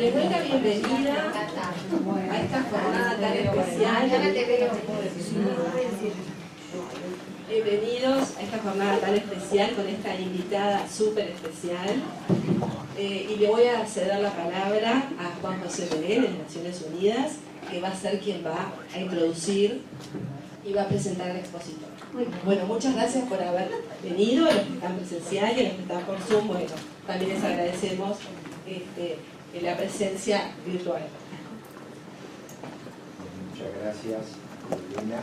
Les doy la bienvenida a esta jornada tan especial. Bienvenidos a esta jornada tan especial con esta invitada súper especial. Y le voy a ceder la palabra a Juan José Pérez de Naciones Unidas, que va a ser quien va a introducir y va a presentar al expositor. Bueno, muchas gracias por haber venido, a los que están presenciales, a los que están por Zoom. Bueno, también les agradecemos la presencia virtual. Muchas gracias, Elena.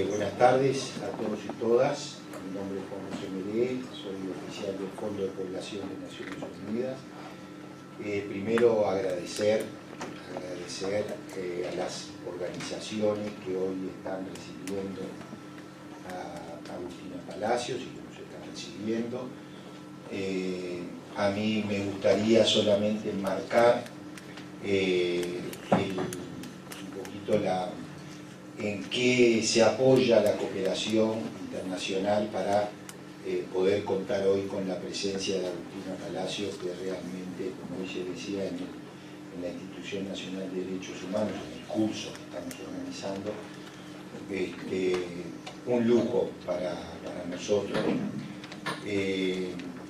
Buenas tardes a todos y todas. Mi nombre es Juan José Pérez, soy oficial del Fondo de Población de Naciones Unidas. Primero agradecer a las organizaciones que hoy están recibiendo a Agustina Palacios y que nos están recibiendo. A mí me gustaría solamente enmarcar un poquito en qué se apoya la cooperación internacional para poder contar hoy con la presencia de Agustina Palacios, que realmente, como ella decía, en la Institución Nacional de Derechos Humanos, en el curso que estamos organizando, un lujo para nosotros.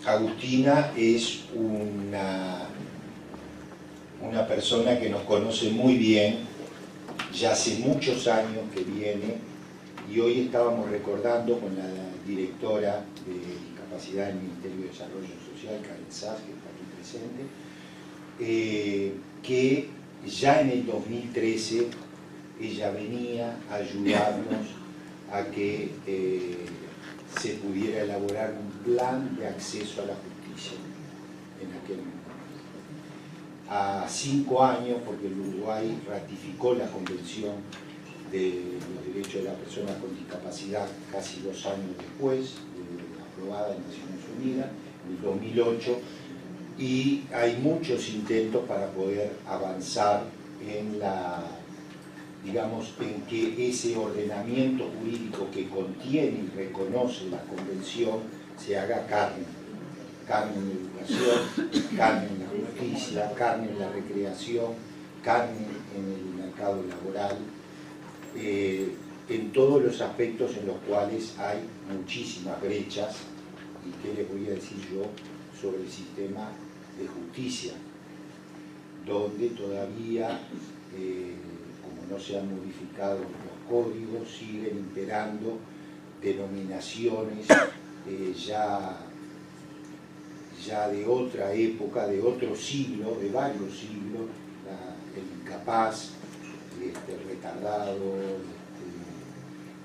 Agustina es una persona que nos conoce muy bien, ya hace muchos años que viene, y hoy estábamos recordando con la directora de Discapacidad del Ministerio de Desarrollo Social, Karen Sass, que está aquí presente, que ya en el 2013 ella venía a ayudarnos a que se pudiera elaborar un plan de acceso a la justicia en aquel momento. A 5 años, porque el Uruguay ratificó la Convención de los Derechos de la Persona con Discapacidad casi 2 años después, aprobada en Naciones Unidas, en el 2008, y hay muchos intentos para poder avanzar en en que ese ordenamiento jurídico que contiene y reconoce la Convención se haga carne en la educación, carne en la justicia, carne en la recreación, carne en el mercado laboral, en todos los aspectos en los cuales hay muchísimas brechas. ¿Y qué les voy a decir yo sobre el sistema de justicia? Donde todavía, como no se han modificado los códigos, siguen imperando denominaciones ya de otra época, de otro siglo, de varios siglos, el incapaz, el retardado,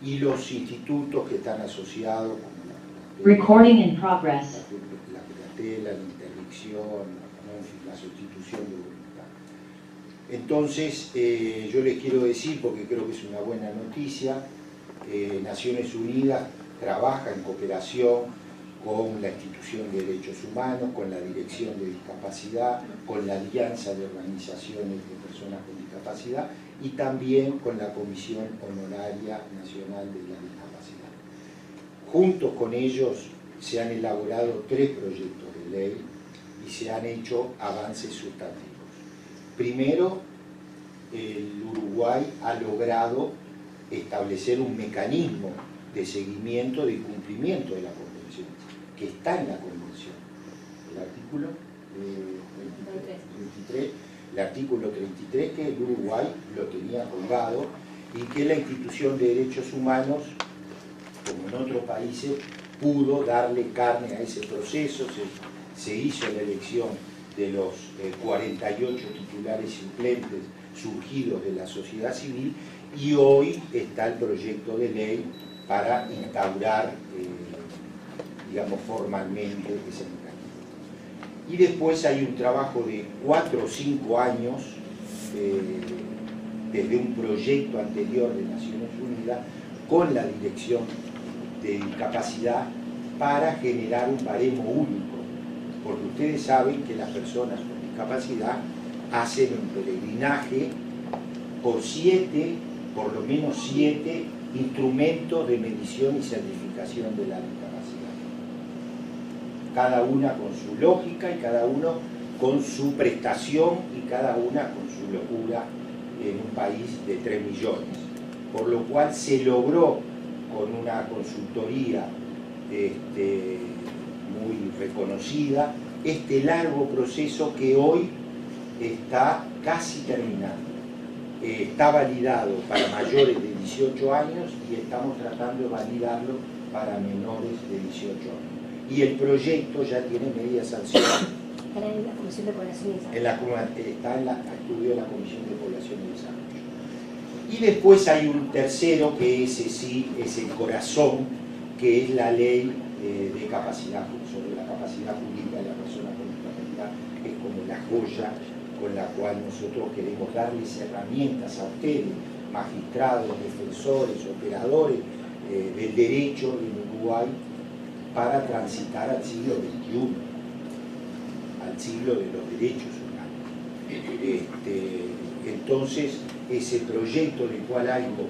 y los institutos que están asociados, como la curatela, la interdicción, la sustitución de voluntad. Entonces, yo les quiero decir, porque creo que es una buena noticia, Naciones Unidas trabaja en cooperación con la Institución de Derechos Humanos, con la Dirección de Discapacidad, con la Alianza de Organizaciones de Personas con Discapacidad y también con la Comisión Honoraria Nacional de la Discapacidad. Juntos con ellos se han elaborado 3 proyectos de ley y se han hecho avances sustantivos. Primero, el Uruguay ha logrado establecer un mecanismo de seguimiento de cumplimiento de la Convención, que está en la Convención. El artículo 33, el artículo 33, que el Uruguay lo tenía colgado y que la Institución de Derechos Humanos, como en otros países, pudo darle carne a ese proceso. Se hizo la elección de los 48 titulares suplentes surgidos de la sociedad civil y hoy está el proyecto de ley para instaurar formalmente ese mecanismo. Y después hay un trabajo de 4 o 5 años desde un proyecto anterior de Naciones Unidas con la Dirección de Discapacidad para generar un baremo único, porque ustedes saben que las personas con discapacidad hacen un peregrinaje por lo menos 7 instrumentos de medición y certificación de la discapacidad. Cada una con su lógica y cada uno con su prestación y cada una con su locura en un país de 3 millones. Por lo cual se logró con una consultoría muy reconocida este largo proceso que hoy está casi terminando. Está validado para mayores de 18 años y estamos tratando de validarlo para menores de 18 años. Y el proyecto ya tiene media sanción. Está en la Comisión de Población y Desarrollo. Está en estudio de la Comisión de Población y Desarrollo. Y después hay un tercero que ese sí es el corazón, que es la ley de capacidad, sobre la capacidad jurídica de la persona con discapacidad, que es como la joya con la cual nosotros queremos darles herramientas a ustedes, magistrados, defensores, operadores del derecho en Uruguay, para transitar al siglo XXI, al siglo de los derechos humanos. Entonces, ese proyecto del cual algo,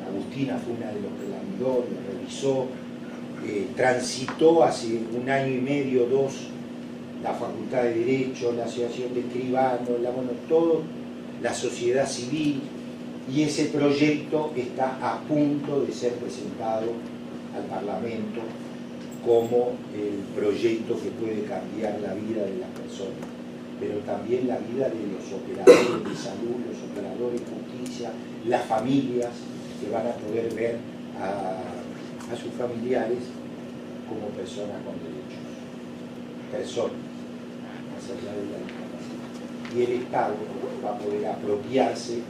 Agustina fue una de los que la miró, lo revisó, transitó hace 1 año y medio, 2, la Facultad de Derecho, la Asociación de Escribanos, todo, la sociedad civil, y ese proyecto está a punto de ser presentado al Parlamento como el proyecto que puede cambiar la vida de las personas, pero también la vida de los operadores de salud, los operadores de justicia, las familias que van a poder ver a sus familiares como personas con derechos, personas, más allá de la discapacidad. Y el Estado va a poder apropiarse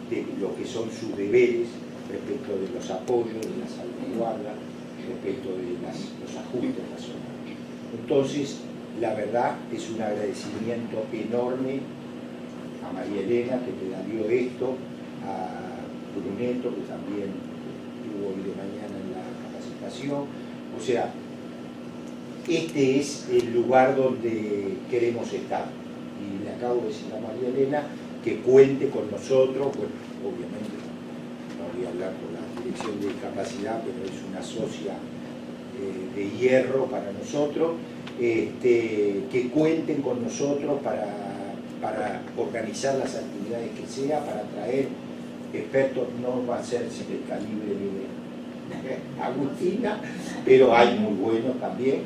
de lo que son sus deberes respecto de los apoyos, de la salvaguarda, respecto de los ajustes nacionales. Entonces, la verdad es un agradecimiento enorme a María Elena, que pedaleó esto, a Brunetto, que también estuvo hoy de mañana en la capacitación. O sea, este es el lugar donde queremos estar. Y le acabo de decir a María Elena que cuente con nosotros, bueno, obviamente no voy a hablar por la Dirección de Discapacidad, pero es una socia de hierro para nosotros, que cuenten con nosotros para organizar las actividades que sea, para traer expertos. No va a ser del calibre de Agustina, pero hay muy buenos también,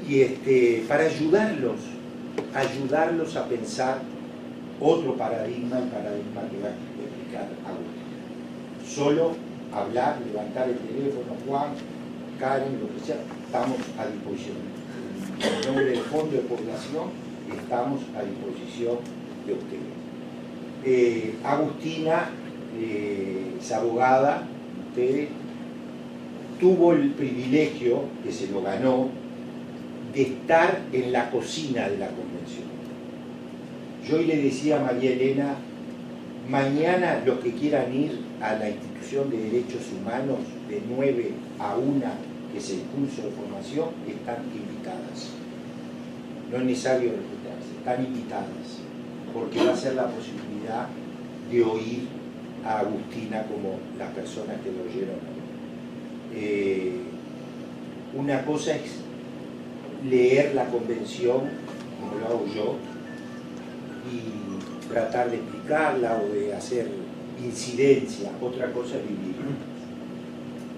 y para ayudarlos a pensar otro paradigma, el paradigma que va a explicar Agustina. Solo hablar, levantar el teléfono, Juan, Karen, lo que sea, estamos a disposición. En nombre del Fondo de Población estamos a disposición de ustedes. Agustina es abogada, ustedes, tuvo el privilegio, que se lo ganó, de estar en la cocina de la convención. Yo hoy le decía a María Elena, mañana los que quieran ir a la Institución de Derechos Humanos de 9 a 1, que es el curso de formación, están invitadas. No es necesario registrarse, están invitadas, porque va a ser la posibilidad de oír a Agustina como las personas que lo oyeron. Una cosa es leer la convención, como lo hago yo, y tratar de explicarla o de hacer incidencia. Otra cosa es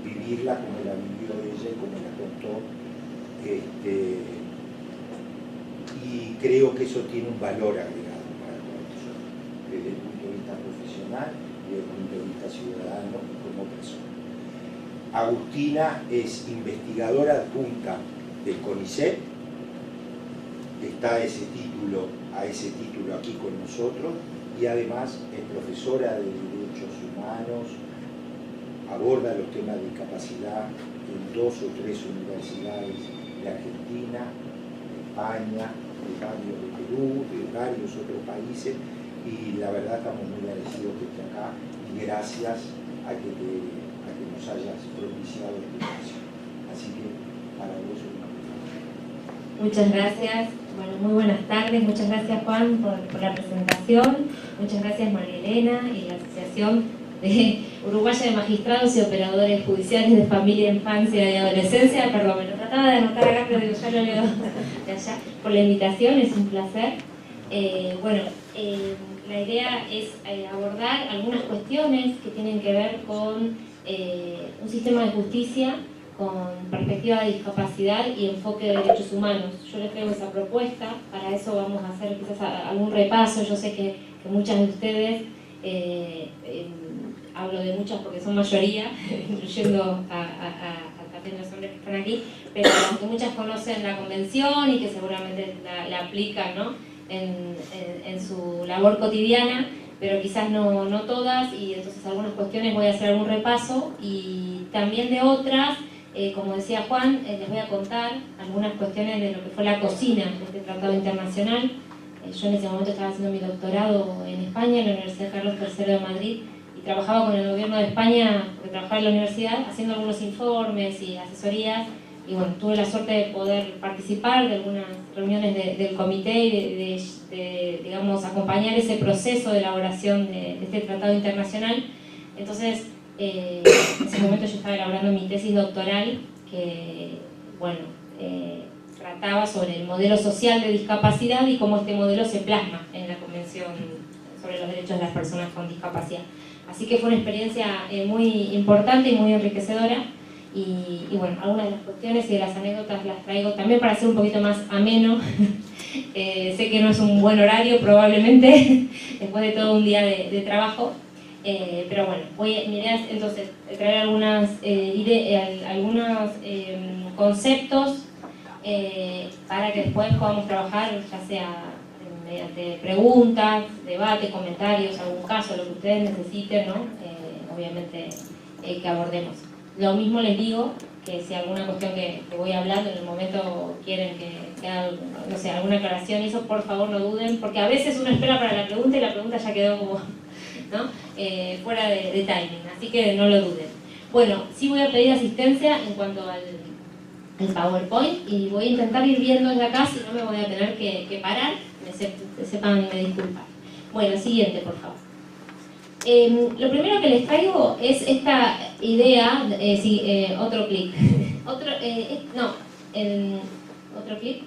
vivirla como la vivió ella y como la contó, y creo que eso tiene un valor agregado para todos nosotros, desde el punto de vista profesional y desde el punto de vista ciudadano y como persona. Agustina es investigadora adjunta del CONICET, está a ese título aquí con nosotros, y además es profesora de Derechos Humanos, aborda los temas de discapacidad en 2 o 3 universidades de Argentina, de España, de varios de Perú, de varios otros países, y la verdad estamos muy agradecidos que esté acá, y gracias a que nos hayas propiciado este espacio. Así que para vos es una pregunta. Muchas gracias. Bueno, muy buenas tardes. Muchas gracias, Juan, por la presentación. Muchas gracias, María Elena y la Asociación Uruguaya de Magistrados y Operadores Judiciales de Familia, Infancia y Adolescencia. Perdón, me lo trataba de anotar acá, pero digo, ya lo leo de allá. Por la invitación, es un placer. La idea es abordar algunas cuestiones que tienen que ver con un sistema de justicia con perspectiva de discapacidad y enfoque de derechos humanos. Yo les traigo esa propuesta, para eso vamos a hacer quizás algún repaso. Yo sé que muchas de ustedes, hablo de muchas porque son mayoría, incluyendo a también los hombres que están aquí, pero que muchas conocen la convención y que seguramente la aplican, ¿no?, en su labor cotidiana, pero quizás no todas, y entonces algunas cuestiones voy a hacer algún repaso, y también de otras, como decía Juan, les voy a contar algunas cuestiones de lo que fue la cocina de este tratado internacional. Yo en ese momento estaba haciendo mi doctorado en España, en la Universidad Carlos III de Madrid, y trabajaba con el gobierno de España, porque trabajaba en la universidad, haciendo algunos informes y asesorías, y bueno, tuve la suerte de poder participar de algunas reuniones del comité y digamos, acompañar ese proceso de elaboración de este tratado internacional. Entonces, en ese momento yo estaba elaborando mi tesis doctoral, que, bueno, trataba sobre el modelo social de discapacidad y cómo este modelo se plasma en la Convención sobre los Derechos de las Personas con Discapacidad. Así que fue una experiencia muy importante y muy enriquecedora. Y bueno, algunas de las cuestiones y de las anécdotas las traigo también para hacer un poquito más ameno. Sé que no es un buen horario probablemente, después de todo un día de trabajo, pero bueno, mi idea es entonces traer algunos conceptos para que después podamos trabajar, ya sea mediante preguntas, debate, comentarios, algún caso, lo que ustedes necesiten, ¿no? Obviamente que abordemos. Lo mismo les digo, que si alguna cuestión que voy hablando en el momento quieren que haga, no sé, alguna aclaración, eso por favor no duden, porque a veces uno espera para la pregunta y la pregunta ya quedó como, ¿no?, fuera de timing, así que no lo duden. Bueno, sí voy a pedir asistencia en cuanto al PowerPoint, y voy a intentar ir viendo desde acá, si no me voy a tener que parar, sepan y me disculpan. Bueno, siguiente, por favor. Lo primero que les traigo es esta idea, otro clic, otro clic,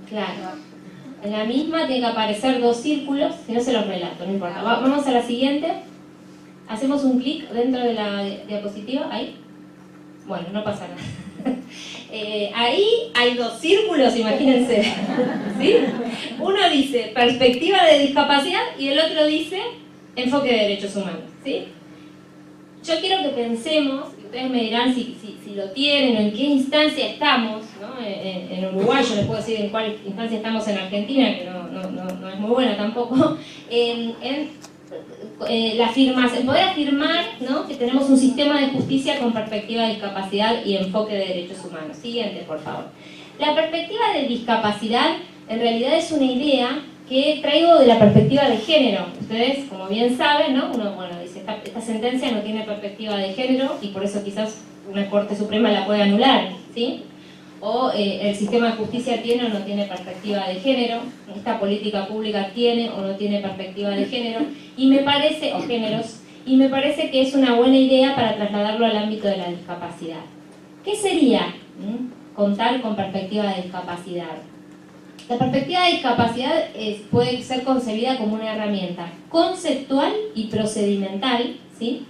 claro, en la misma tiene que aparecer dos círculos, si no se los relato, no importa. Vamos a la siguiente, hacemos un clic dentro de la diapositiva, ahí, bueno, no pasa nada. Ahí hay dos círculos, imagínense, ¿sí? Uno dice perspectiva de discapacidad y el otro dice enfoque de derechos humanos, ¿sí? Yo quiero que pensemos, y ustedes me dirán si lo tienen o en qué instancia estamos, ¿no? En Uruguay, yo les puedo decir en cuál instancia estamos en Argentina, que no es muy buena tampoco, poder afirmar, ¿no?, que tenemos un sistema de justicia con perspectiva de discapacidad y enfoque de derechos humanos. Siguiente, por favor. La perspectiva de discapacidad en realidad es una idea que traigo de la perspectiva de género. Ustedes, como bien saben, ¿no?, uno, bueno, dice, esta sentencia no tiene perspectiva de género y por eso quizás una Corte Suprema la puede anular, ¿sí? O el sistema de justicia tiene o no tiene perspectiva de género, esta política pública tiene o no tiene perspectiva de género, y me parece, o géneros, y me parece que es una buena idea para trasladarlo al ámbito de la discapacidad. ¿Qué sería contar con perspectiva de discapacidad? La perspectiva de discapacidad puede ser concebida como una herramienta conceptual y procedimental, ¿sí?,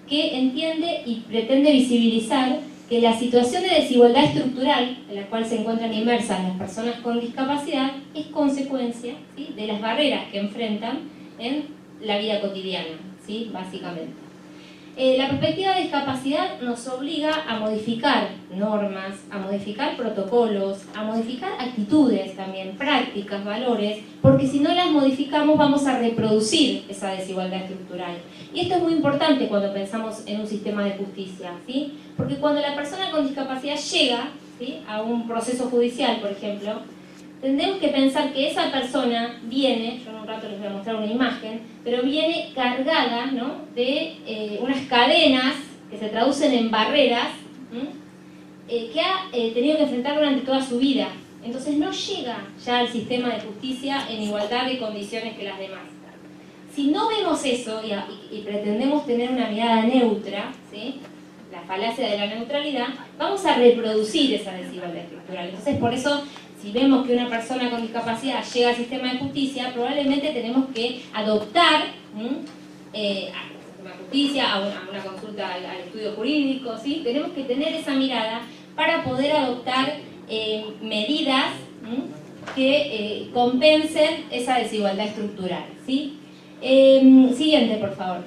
que entiende y pretende visibilizar que la situación de desigualdad estructural en la cual se encuentran inmersas las personas con discapacidad es consecuencia, ¿sí?, de las barreras que enfrentan en la vida cotidiana, ¿sí?, básicamente. La perspectiva de discapacidad nos obliga a modificar normas, a modificar protocolos, a modificar actitudes también, prácticas, valores, porque si no las modificamos vamos a reproducir esa desigualdad estructural. Y esto es muy importante cuando pensamos en un sistema de justicia, ¿sí?, porque cuando la persona con discapacidad llega, ¿sí?, a un proceso judicial, por ejemplo, tendremos que pensar que esa persona viene, yo en un rato les voy a mostrar una imagen, pero viene cargada, ¿no?, de unas cadenas que se traducen en barreras, que ha tenido que enfrentar durante toda su vida. Entonces no llega ya al sistema de justicia en igualdad de condiciones que las demás. Si no vemos eso y pretendemos tener una mirada neutra, ¿sí?, la falacia de la neutralidad, vamos a reproducir esa desigualdad estructural. Entonces, por eso, si vemos que una persona con discapacidad llega al sistema de justicia, probablemente tenemos que adoptar al sistema de justicia, a una consulta al estudio jurídico, ¿sí? Tenemos que tener esa mirada para poder adoptar medidas que compensen esa desigualdad estructural, ¿sí? Siguiente, por favor.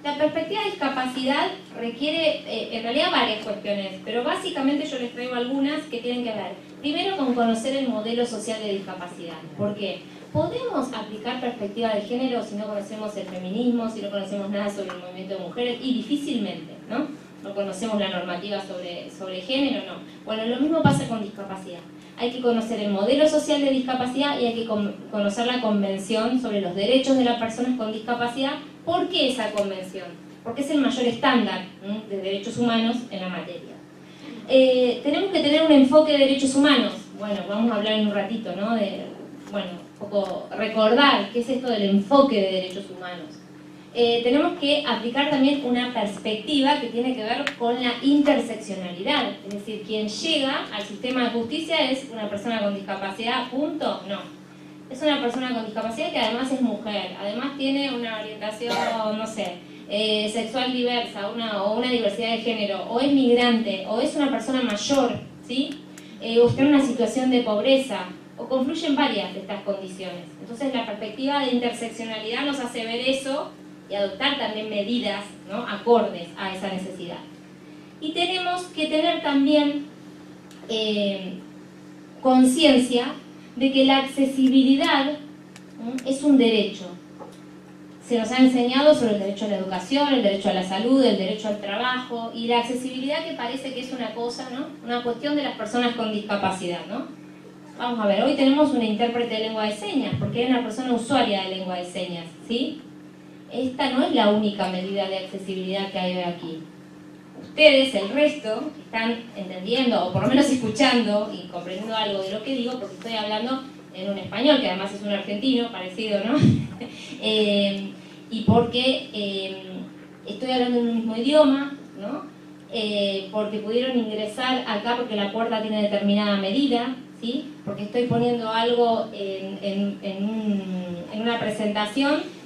La perspectiva de discapacidad requiere, en realidad, varias cuestiones, pero básicamente yo les traigo algunas que tienen que ver, primero, con conocer el modelo social de discapacidad. ¿Por qué? ¿Podemos aplicar perspectiva de género si no conocemos el feminismo, si no conocemos nada sobre el movimiento de mujeres? Y difícilmente, ¿no? No conocemos la normativa sobre género, no. Bueno, lo mismo pasa con discapacidad. Hay que conocer el modelo social de discapacidad y hay que conocer la Convención sobre los Derechos de las Personas con Discapacidad. ¿Por qué esa convención? Porque es el mayor estándar de derechos humanos en la materia. Tenemos que tener un enfoque de derechos humanos. Bueno, vamos a hablar en un ratito, ¿no? Un poco recordar qué es esto del enfoque de derechos humanos. Tenemos que aplicar también una perspectiva que tiene que ver con la interseccionalidad. Es decir, quien llega al sistema de justicia es una persona con discapacidad, punto, no. Es una persona con discapacidad que además es mujer, además tiene una orientación, no sé, sexual diversa, o una diversidad de género, o es migrante, o es una persona mayor, ¿sí? O está en una situación de pobreza, o confluyen varias de estas condiciones. Entonces la perspectiva de interseccionalidad nos hace ver eso y adoptar también medidas, ¿no?, acordes a esa necesidad. Y tenemos que tener también conciencia de que la accesibilidad es un derecho. Se nos ha enseñado sobre el derecho a la educación, el derecho a la salud, el derecho al trabajo, y la accesibilidad, que parece que es una cosa, ¿no?, una cuestión de las personas con discapacidad, ¿no? Vamos a ver, hoy tenemos una intérprete de lengua de señas, porque hay una persona usuaria de lengua de señas, ¿sí? Esta no es la única medida de accesibilidad que hay aquí. Ustedes, el resto, están entendiendo, o por lo menos escuchando y comprendiendo algo de lo que digo, porque estoy hablando en un español, que además es un argentino, parecido, ¿no? Y porque estoy hablando en un mismo idioma, ¿no? Porque pudieron ingresar acá porque la puerta tiene determinada medida, ¿sí? Porque estoy poniendo algo en una presentación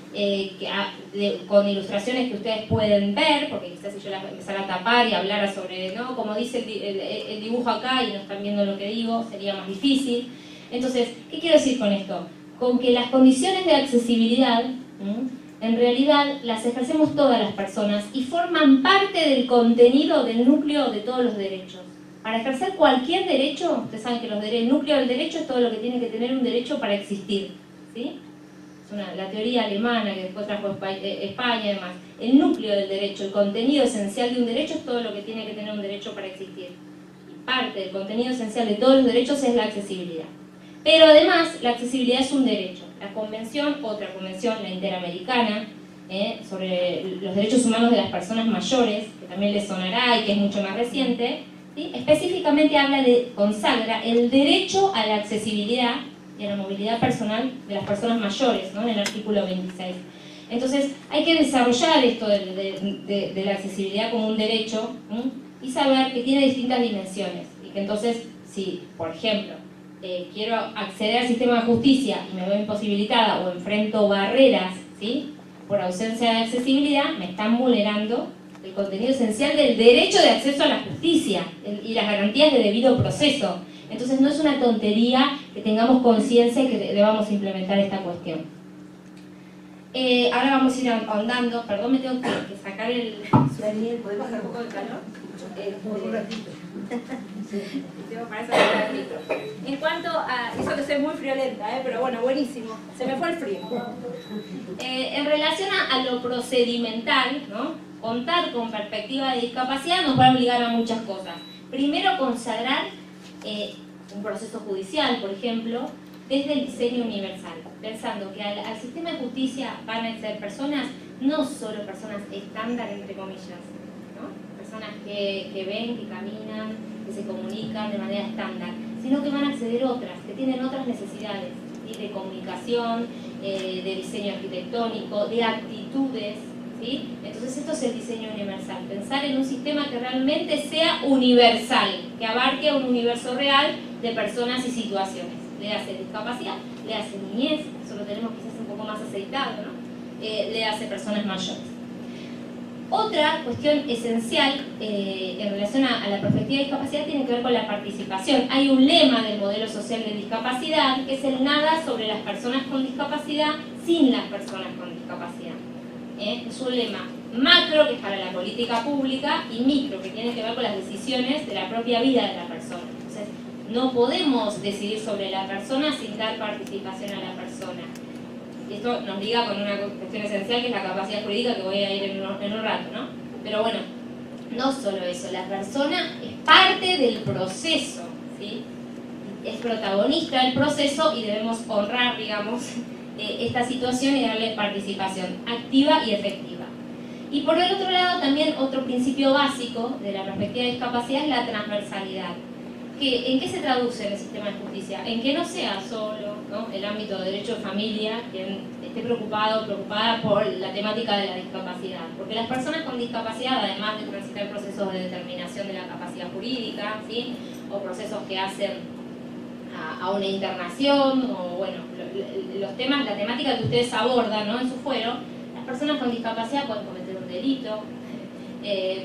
con ilustraciones que ustedes pueden ver, porque quizás si yo las empezara a tapar y hablara sobre, ¿no?, como dice el dibujo acá y no están viendo lo que digo, sería más difícil. Entonces, ¿qué quiero decir con esto? Con que las condiciones de accesibilidad, en realidad las ejercemos todas las personas y forman parte del contenido, del núcleo de todos los derechos. Para ejercer cualquier derecho, ustedes saben que el núcleo del derecho es todo lo que tiene que tener un derecho para existir, ¿sí? La teoría alemana que después trajo España y demás. El núcleo del derecho, el contenido esencial de un derecho es todo lo que tiene que tener un derecho para existir. Y parte del contenido esencial de todos los derechos es la accesibilidad. Pero además, la accesibilidad es un derecho. La convención, otra convención, la interamericana, sobre los derechos humanos de las personas mayores, que también les sonará y que es mucho más reciente, ¿sí?, específicamente consagra el derecho a la accesibilidad y a la movilidad personal de las personas mayores, ¿no?, en el artículo 26. Entonces, hay que desarrollar esto de la accesibilidad como un derecho, y saber que tiene distintas dimensiones. Y que entonces, si, por ejemplo, quiero acceder al sistema de justicia y me veo imposibilitada o enfrento barreras, ¿sí?, por ausencia de accesibilidad, me están vulnerando el contenido esencial del derecho de acceso a la justicia y las garantías de debido proceso. Entonces no es una tontería que tengamos conciencia y que debamos implementar esta cuestión. Ahora vamos a ir ahondando. Perdón, me tengo que sacar el... Daniel, ¿podés bajar un poco de calor? Un ratito. Para eso el micro. En cuanto a... Eso que soy muy friolenta, pero bueno, buenísimo. Se me fue el frío. En relación a lo procedimental, ¿no?, contar con perspectiva de discapacidad nos va a obligar a muchas cosas. Primero, consagrar un proceso judicial, por ejemplo, desde el diseño universal, pensando que al sistema de justicia van a acceder personas, no solo personas estándar, entre comillas, ¿no?, personas que ven, que caminan, que se comunican de manera estándar, sino que van a acceder otras, que tienen otras necesidades, ¿sí? De comunicación, de diseño arquitectónico, de actitudes, ¿sí? Entonces esto es el diseño universal, pensar en un sistema que realmente sea universal, que abarque un universo real de personas y situaciones. Le hace discapacidad, le hace niñez, eso lo tenemos quizás un poco más aceitado, ¿no? Le hace personas mayores. Otra cuestión esencial en relación a la perspectiva de discapacidad tiene que ver con la participación. Hay un lema del modelo social de discapacidad que es el nada sobre las personas con discapacidad sin las personas con discapacidad. Es un lema macro, que es para la política pública, y micro, que tiene que ver con las decisiones de la propia vida de la persona. Entonces, no podemos decidir sobre la persona sin dar participación a la persona. Esto nos liga con una cuestión esencial, que es la capacidad jurídica, que voy a ir en un rato, ¿no? Pero bueno, no solo eso, la persona es parte del proceso, ¿sí? Es protagonista del proceso y debemos honrar, digamos, esta situación y darle participación activa y efectiva. Y por el otro lado, también otro principio básico de la perspectiva de discapacidad es la transversalidad. ¿En qué se traduce en el sistema de justicia? En que no sea solo, ¿no?, el ámbito de derecho de familia quien esté preocupada por la temática de la discapacidad. Porque las personas con discapacidad, además de transitar procesos de determinación de la capacidad jurídica, ¿sí?, o procesos que hacen a una internación, o bueno, los temas, la temática que ustedes abordan, ¿no?, en su fuero, las personas con discapacidad pueden cometer un delito,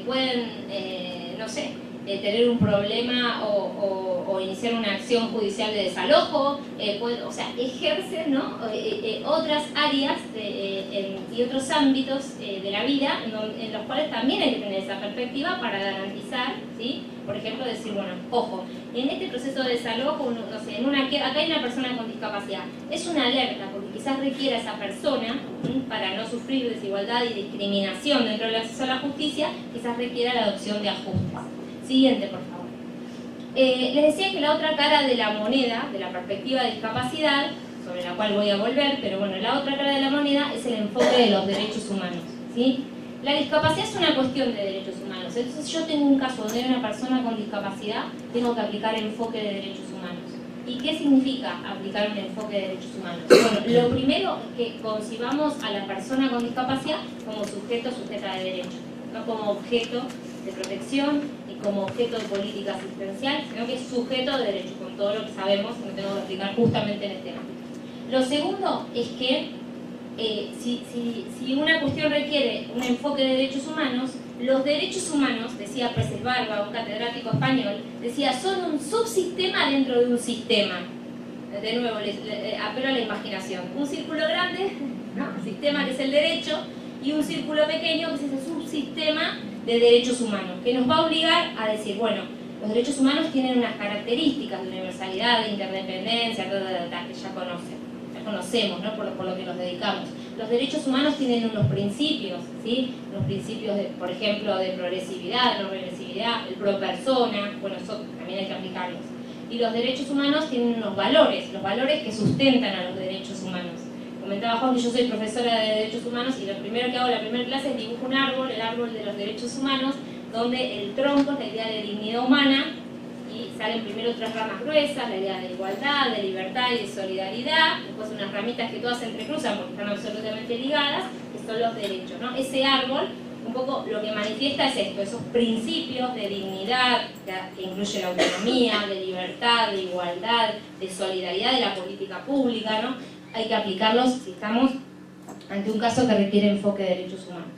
pueden, no sé, tener un problema o iniciar una acción judicial de desalojo, o sea, ejercen, ¿no?, otras áreas y otros ámbitos de la vida en los cuales también hay que tener esa perspectiva para garantizar, ¿sí? Por ejemplo, decir, bueno, ojo, en este proceso de desalojo, no sé, acá hay una persona con discapacidad, es una alerta, porque quizás requiera esa persona, ¿sí?, para no sufrir desigualdad y discriminación dentro del acceso a la justicia, quizás requiera la adopción de ajustes. Siguiente, por favor. Les decía que la otra cara de la moneda, de la perspectiva de discapacidad, sobre la cual voy a volver, pero bueno, la otra cara de la moneda es el enfoque de los derechos humanos, ¿sí? La discapacidad es una cuestión de derechos humanos. Entonces, yo tengo un caso donde hay una persona con discapacidad, tengo que aplicar el enfoque de derechos humanos. ¿Y qué significa aplicar un enfoque de derechos humanos? Bueno, lo primero es que concibamos a la persona con discapacidad como sujeta de derecho, no como objeto de protección y como objeto de política asistencial, sino que es sujeto de derecho, con todo lo que sabemos y no tengo que explicar justamente en este ámbito. Lo segundo es que si una cuestión requiere un enfoque de derechos humanos, los derechos humanos, decía Peces Barba, un catedrático español, decía, son un subsistema dentro de un sistema. De nuevo, apelo a la imaginación. Un círculo grande, ¿no?, un sistema que es el derecho, y un círculo pequeño que es ese subsistema de derechos humanos, que nos va a obligar a decir, bueno, los derechos humanos tienen unas características de universalidad, de interdependencia, que ya conocemos, ¿no?, por lo que nos dedicamos. Los derechos humanos tienen unos principios, ¿sí?, unos principios, por ejemplo, de progresividad, no regresividad, el pro persona, bueno, eso también hay que aplicarlos. Y los derechos humanos tienen unos valores, los valores que sustentan a los derechos humanos. Comentaba Juan que yo soy profesora de derechos humanos y lo primero que hago en la primera clase es dibujo un árbol, el árbol de los derechos humanos, donde el tronco es la idea de dignidad humana y salen primero 3 ramas gruesas, la idea de igualdad, de libertad y de solidaridad, después unas ramitas que todas se entrecruzan porque están absolutamente ligadas, que son los derechos, ¿no? Ese árbol un poco lo que manifiesta es esto, esos principios de dignidad que incluye la autonomía, de libertad, de igualdad, de solidaridad de la política pública, ¿no? Hay que aplicarlos si estamos ante un caso que requiere enfoque de derechos humanos.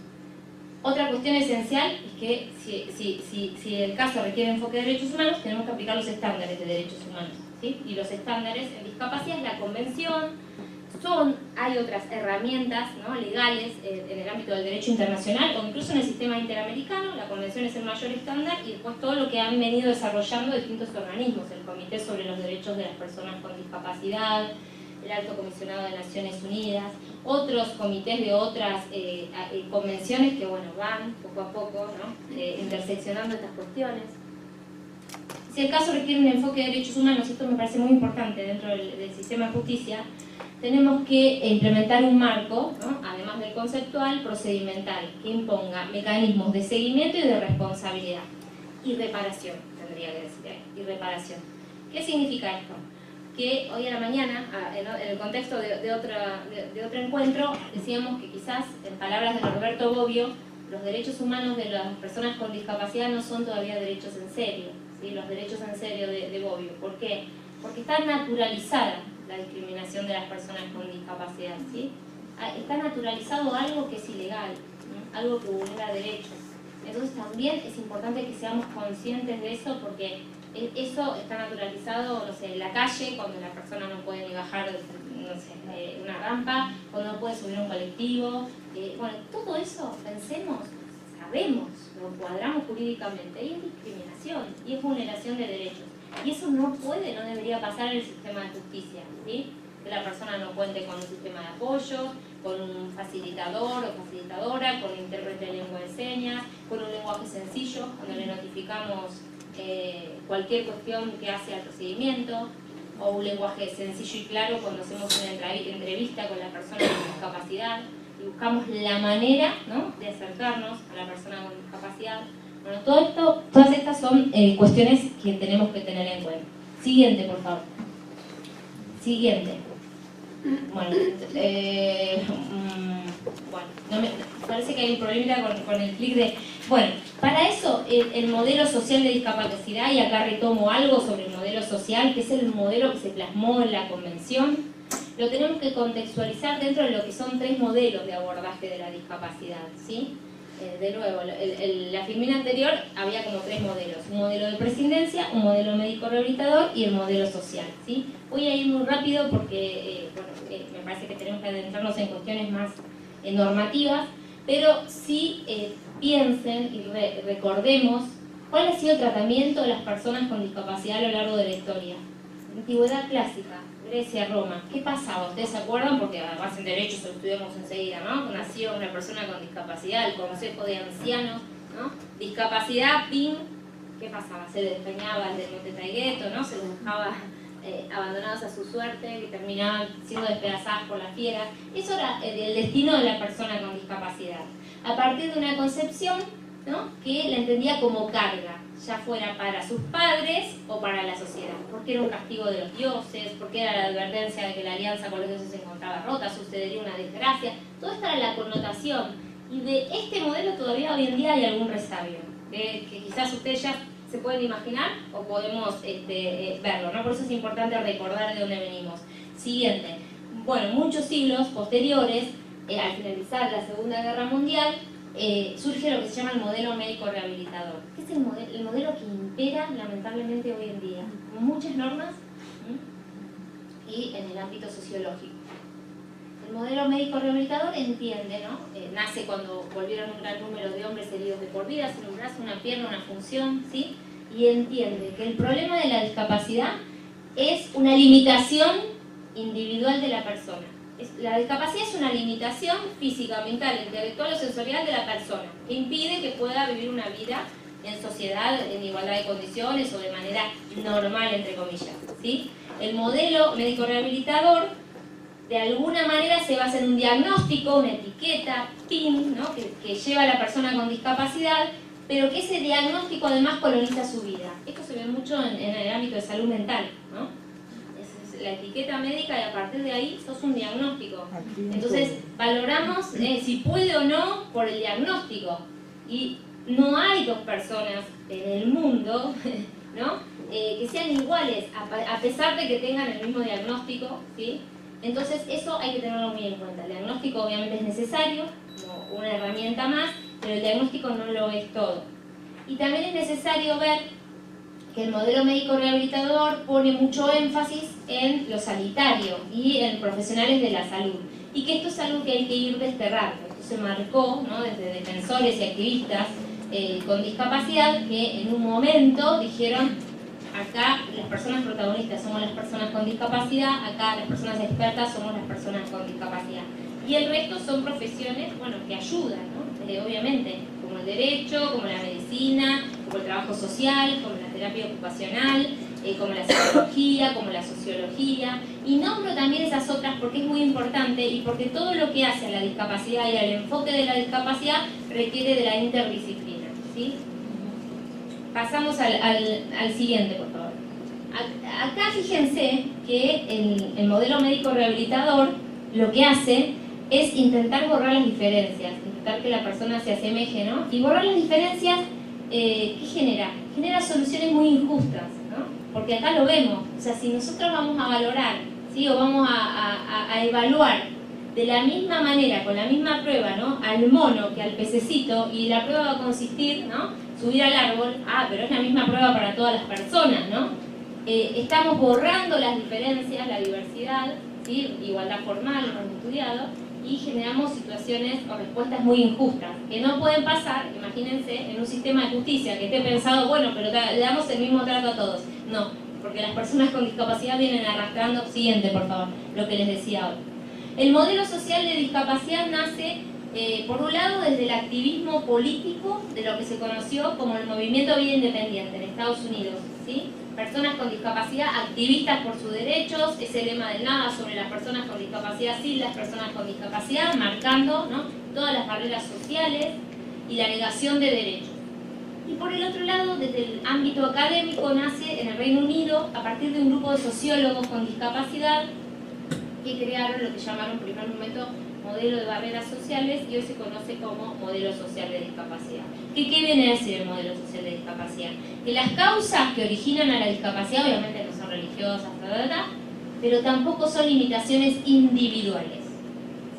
Otra cuestión esencial es que si el caso requiere enfoque de derechos humanos, tenemos que aplicar los estándares de derechos humanos, ¿sí? Y los estándares en discapacidad es la convención, hay otras herramientas, ¿no?, legales en el ámbito del derecho internacional o incluso en el sistema interamericano. La convención es el mayor estándar y después todo lo que han venido desarrollando distintos organismos, el Comité sobre los Derechos de las Personas con Discapacidad, el Alto Comisionado de Naciones Unidas, otros comités de otras convenciones que, bueno, van poco a poco, ¿no?, interseccionando estas cuestiones. Si el caso requiere un enfoque de derechos humanos, esto me parece muy importante dentro del sistema de justicia, tenemos que implementar un marco, ¿no?, además del conceptual, procedimental, que imponga mecanismos de seguimiento y de responsabilidad. Y reparación, tendría que decir ahí, y reparación. ¿Qué significa esto? que hoy a la mañana, en el contexto de otro encuentro, decíamos que quizás, en palabras de Norberto Bobbio, los derechos humanos de las personas con discapacidad no son todavía derechos en serio, ¿sí? Los derechos en serio de Bobbio. ¿Por qué? Porque está naturalizada la discriminación de las personas con discapacidad, ¿sí? Está naturalizado algo que es ilegal, ¿no? Algo que vulnera derechos. Entonces también es importante que seamos conscientes de eso, porque eso está naturalizado, no sé, en la calle, cuando la persona no puede ni bajar, no sé, una rampa, cuando no puede subir a un colectivo. Bueno, todo eso, pensemos, sabemos, lo cuadramos jurídicamente, y es discriminación, y es vulneración de derechos. Y eso no puede, no debería pasar en el sistema de justicia, ¿sí? Que la persona no cuente con un sistema de apoyo, con un facilitador o facilitadora, con un intérprete de lengua de señas, con un lenguaje sencillo, cuando le notificamos cualquier cuestión que hace al procedimiento, o un lenguaje sencillo y claro cuando hacemos una entrevista con la persona con discapacidad y buscamos la manera, ¿no?, de acercarnos a la persona con discapacidad. Bueno, todas estas son cuestiones que tenemos que tener en cuenta. Siguiente, por favor. Siguiente. Bueno, parece que hay un problemita con el clic de... Bueno, para eso el modelo social de discapacidad, y acá retomo algo sobre el modelo social, que es el modelo que se plasmó en la Convención, lo tenemos que contextualizar dentro de lo que son 3 modelos de abordaje de la discapacidad, ¿sí? De nuevo, la filmina anterior había como 3 modelos: un modelo de presidencia, un modelo médico rehabilitador y el modelo social, ¿sí? Voy a ir muy rápido porque me parece que tenemos que adentrarnos en cuestiones más normativas, pero sí piensen y recordemos cuál ha sido el tratamiento de las personas con discapacidad a lo largo de la historia. Antigüedad clásica, Grecia, Roma. ¿Qué pasaba? ¿Ustedes se acuerdan? Porque además en Derecho lo estudiamos enseguida, ¿no? Nació una persona con discapacidad, el Consejo de Ancianos, ¿no? Discapacidad, PIN. ¿Qué pasaba? Se les despeñaba desde el Monte Taigueto, ¿no? Se los dejaba abandonados a su suerte, que terminaban siendo despedazadas por la fiera. Eso era el destino de la persona con discapacidad. A partir de una concepción, ¿no?, que la entendía como carga, ya fuera para sus padres o para la sociedad, porque era un castigo de los dioses, porque era la advertencia de que la alianza con los dioses se encontraba rota, sucedería una desgracia. Toda esta era la connotación, y de este modelo todavía hoy en día hay algún resabio, que quizás ustedes ya se pueden imaginar o podemos verlo, ¿no? Por eso es importante recordar de dónde venimos. Siguiente. Bueno, muchos siglos posteriores, al finalizar la Segunda Guerra Mundial, surge lo que se llama el modelo médico rehabilitador, que es el modelo que impera lamentablemente hoy en día, con muchas normas y en el ámbito sociológico. El modelo médico rehabilitador entiende, ¿no? Nace cuando volvieron un gran número de hombres heridos de por vida, sin un brazo, una pierna, una función, ¿sí? Y entiende que el problema de la discapacidad es una limitación individual de la persona. La discapacidad es una limitación física, mental, intelectual o sensorial de la persona, que impide que pueda vivir una vida en sociedad, en igualdad de condiciones o de manera normal, entre comillas, ¿sí? El modelo médico rehabilitador de alguna manera se basa en un diagnóstico, una etiqueta, PIN, ¿no?, que lleva a la persona con discapacidad, pero que ese diagnóstico además coloniza su vida. Esto se ve mucho en el ámbito de salud mental, ¿no? Es la etiqueta médica, y a partir de ahí sos un diagnóstico. Entonces valoramos si puede o no por el diagnóstico. Y no hay 2 personas en el mundo, ¿no?, que sean iguales, a pesar de que tengan el mismo diagnóstico, ¿sí? Entonces eso hay que tenerlo muy en cuenta. El diagnóstico obviamente es necesario, como una herramienta más, pero el diagnóstico no lo es todo. Y también es necesario ver que el modelo médico rehabilitador pone mucho énfasis en lo sanitario y en profesionales de la salud. Y que esto es algo que hay que ir desterrando. Esto se marcó, ¿no?, desde defensores y activistas con discapacidad, que en un momento dijeron: acá las personas protagonistas somos las personas con discapacidad, acá las personas expertas somos las personas con discapacidad. Y el resto son profesiones, bueno, que ayudan, ¿no? Obviamente, como el derecho, como la medicina, como el trabajo social, como la terapia ocupacional, como la psicología, como la sociología. Y nombro también esas otras porque es muy importante y porque todo lo que hace a la discapacidad y al enfoque de la discapacidad requiere de la interdisciplina, ¿sí? Pasamos al siguiente, por favor. Acá fíjense que el modelo médico rehabilitador lo que hace es intentar borrar las diferencias, intentar que la persona se asemeje, ¿no? Y borrar las diferencias, ¿qué genera? Genera soluciones muy injustas, ¿no? Porque acá lo vemos, o sea, si nosotros vamos a valorar, ¿sí? O vamos a evaluar de la misma manera, con la misma prueba, ¿no? Al mono que al pececito, y la prueba va a consistir, ¿no? Subir al árbol, pero es la misma prueba para todas las personas, ¿no? Estamos borrando las diferencias, la diversidad, ¿sí? Igualdad formal, hemos estudiado, y generamos situaciones o respuestas muy injustas, que no pueden pasar, imagínense, en un sistema de justicia que esté pensado, bueno, pero le damos el mismo trato a todos. No, porque las personas con discapacidad vienen arrastrando, siguiente por favor, lo que les decía ahora. El modelo social de discapacidad nace, por un lado, desde el activismo político de lo que se conoció como el movimiento Vida Independiente en Estados Unidos, ¿sí? Personas con discapacidad, activistas por sus derechos, ese lema del nada sobre las personas con discapacidad, sin las personas con discapacidad, marcando, ¿no? Todas las barreras sociales y la negación de derechos. Y por el otro lado, desde el ámbito académico, nace en el Reino Unido a partir de un grupo de sociólogos con discapacidad que crearon lo que llamaron en primer momento modelo de barreras sociales, y hoy se conoce como modelo social de discapacidad. ¿Qué viene a decir el modelo social de discapacidad? Que las causas que originan a la discapacidad obviamente no son religiosas, pero tampoco son limitaciones individuales,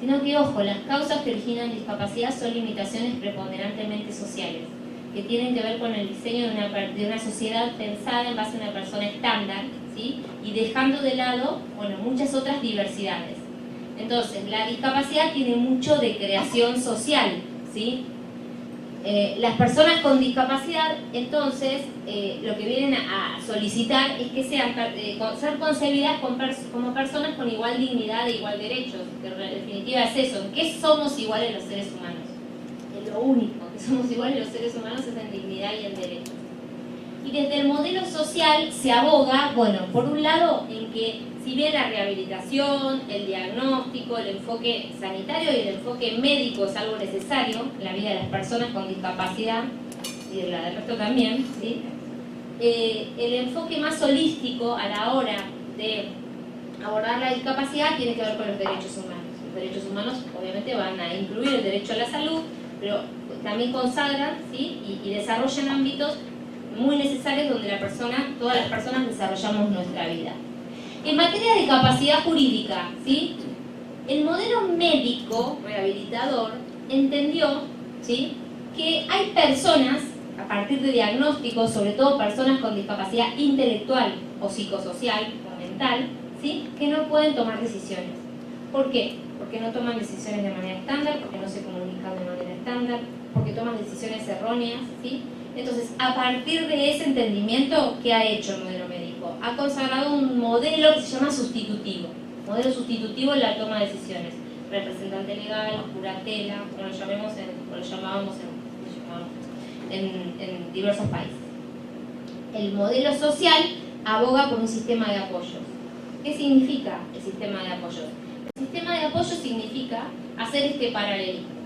sino que, ojo, las causas que originan discapacidad son limitaciones preponderantemente sociales, que tienen que ver con el diseño de una sociedad pensada en base a una persona estándar, ¿sí? Y dejando de lado, bueno, muchas otras diversidades. Entonces, la discapacidad tiene mucho de creación social, ¿sí? Las personas con discapacidad, entonces, lo que vienen a solicitar es que sean ser concebidas como personas con igual dignidad e igual derechos, que en definitiva es eso. ¿En qué somos iguales los seres humanos? Es lo único que somos iguales los seres humanos es en dignidad y en derechos. Y desde el modelo social se aboga, bueno, por un lado, en que si bien la rehabilitación, el diagnóstico, el enfoque sanitario y el enfoque médico es algo necesario en la vida de las personas con discapacidad, y de la del resto también, ¿sí? El enfoque más holístico a la hora de abordar la discapacidad tiene que ver con los derechos humanos. Los derechos humanos obviamente van a incluir el derecho a la salud, pero también consagran, ¿sí? y desarrollan ámbitos muy necesarios donde todas las personas desarrollamos nuestra vida. En materia de capacidad jurídica, ¿sí? El modelo médico rehabilitador entendió, ¿sí? Que hay personas, a partir de diagnósticos, sobre todo personas con discapacidad intelectual o psicosocial o mental, ¿sí? Que no pueden tomar decisiones. ¿Por qué? Porque no toman decisiones de manera estándar, porque no se comunican de manera estándar, porque toman decisiones erróneas, ¿sí? Entonces, a partir de ese entendimiento, ¿qué ha hecho el modelo médico? Ha consagrado un modelo que se llama sustitutivo. Modelo sustitutivo en la toma de decisiones. Representante legal, curatela, como lo llamábamos en diversos países. El modelo social aboga por un sistema de apoyos. ¿Qué significa el sistema de apoyos? El sistema de apoyos significa hacer este paralelismo.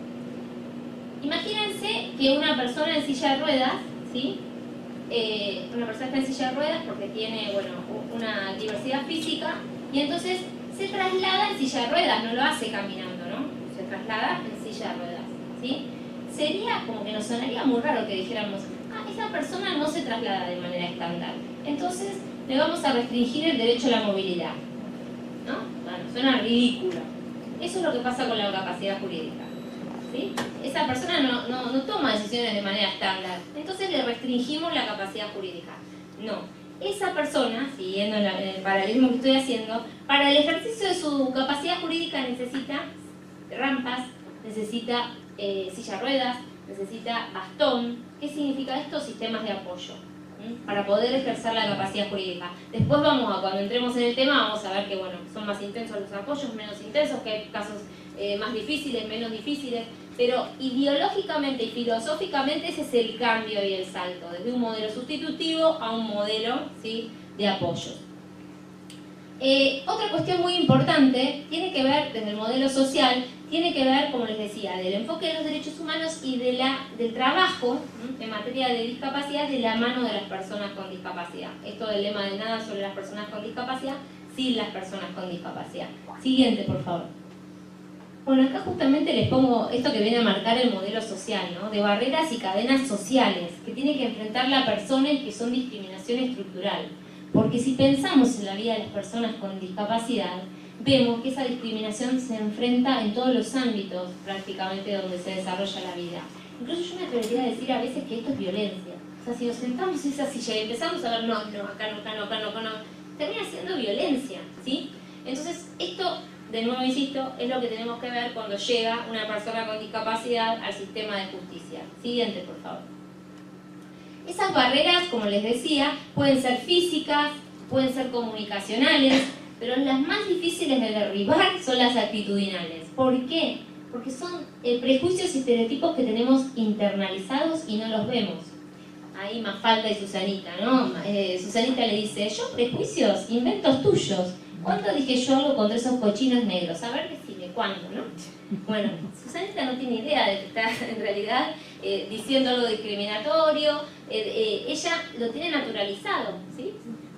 Imagínense que una persona en silla de ruedas, ¿sí? Una persona está en silla de ruedas porque tiene, bueno, una diversidad física, y entonces se traslada en silla de ruedas, no lo hace caminando, ¿no? Se traslada en silla de ruedas, ¿sí? Sería como que nos sonaría muy raro que dijéramos, esa persona no se traslada de manera estándar, entonces le vamos a restringir el derecho a la movilidad, ¿no? Bueno, suena ridículo. Eso es lo que pasa con la capacidad jurídica. ¿Sí? Esa persona no toma decisiones de manera estándar, entonces le restringimos la capacidad jurídica. No, esa persona, siguiendo en el paralelismo que estoy haciendo, para el ejercicio de su capacidad jurídica necesita rampas, necesita silla de ruedas, necesita bastón. ¿Qué significa esto? Sistemas de apoyo, ¿sí? Para poder ejercer la capacidad jurídica. Después cuando entremos en el tema, vamos a ver que, bueno, son más intensos los apoyos, menos intensos, que hay casos más difíciles, menos difíciles, pero ideológicamente y filosóficamente ese es el cambio y el salto, desde un modelo sustitutivo a un modelo, ¿sí? De apoyos. Otra cuestión muy importante tiene que ver, desde el modelo social, tiene que ver, como les decía, del enfoque de los derechos humanos y del trabajo en materia de discapacidad de la mano de las personas con discapacidad. Esto del lema de nada sobre las personas con discapacidad, sin las personas con discapacidad. Siguiente, por favor. Bueno, acá justamente les pongo esto que viene a marcar el modelo social, ¿no? De barreras y cadenas sociales que tiene que enfrentar la persona y que son discriminación estructural. Porque si pensamos en la vida de las personas con discapacidad, vemos que esa discriminación se enfrenta en todos los ámbitos prácticamente donde se desarrolla la vida. Incluso yo me atrevería a decir a veces que esto es violencia. O sea, si nos sentamos en esa silla y empezamos a ver, no, acá no, termina siendo violencia, ¿sí? Entonces, esto, de nuevo insisto, es lo que tenemos que ver cuando llega una persona con discapacidad al sistema de justicia. Siguiente, por favor. Esas barreras, como les decía, pueden ser físicas, pueden ser comunicacionales, pero las más difíciles de derribar son las actitudinales. ¿Por qué? Porque son prejuicios y estereotipos que tenemos internalizados y no los vemos. Ahí Mafalda y Susanita, ¿no? Susanita le dice, yo prejuicios, inventos tuyos. ¿Cuándo dije yo algo contra esos cochinos negros? A ver, decime, ¿cuándo, no? Bueno, Susanita no tiene idea de que está en realidad diciendo algo discriminatorio. Ella lo tiene naturalizado, ¿sí?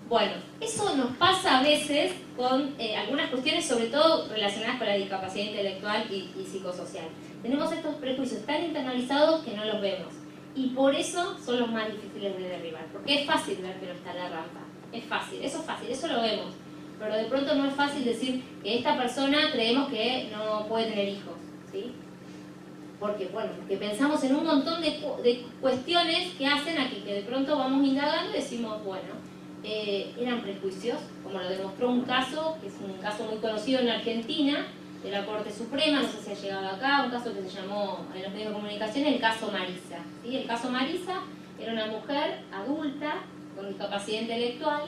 Bueno, eso nos pasa a veces con algunas cuestiones, sobre todo relacionadas con la discapacidad intelectual y psicosocial. Tenemos estos prejuicios tan internalizados que no los vemos. Y por eso son los más difíciles de derribar. Porque es fácil ver que no está la rampa. Es fácil, eso lo vemos. Pero de pronto no es fácil decir que esta persona creemos que no puede tener hijos, ¿sí? Porque, bueno, porque pensamos en un montón de cuestiones que hacen a que de pronto vamos indagando y decimos, bueno, eran prejuicios, como lo demostró un caso, que es un caso muy conocido en Argentina, de la Corte Suprema, no sé si ha llegado acá, un caso que se llamó en los medios de comunicación el caso Marisa, ¿sí? El caso Marisa era una mujer adulta con discapacidad intelectual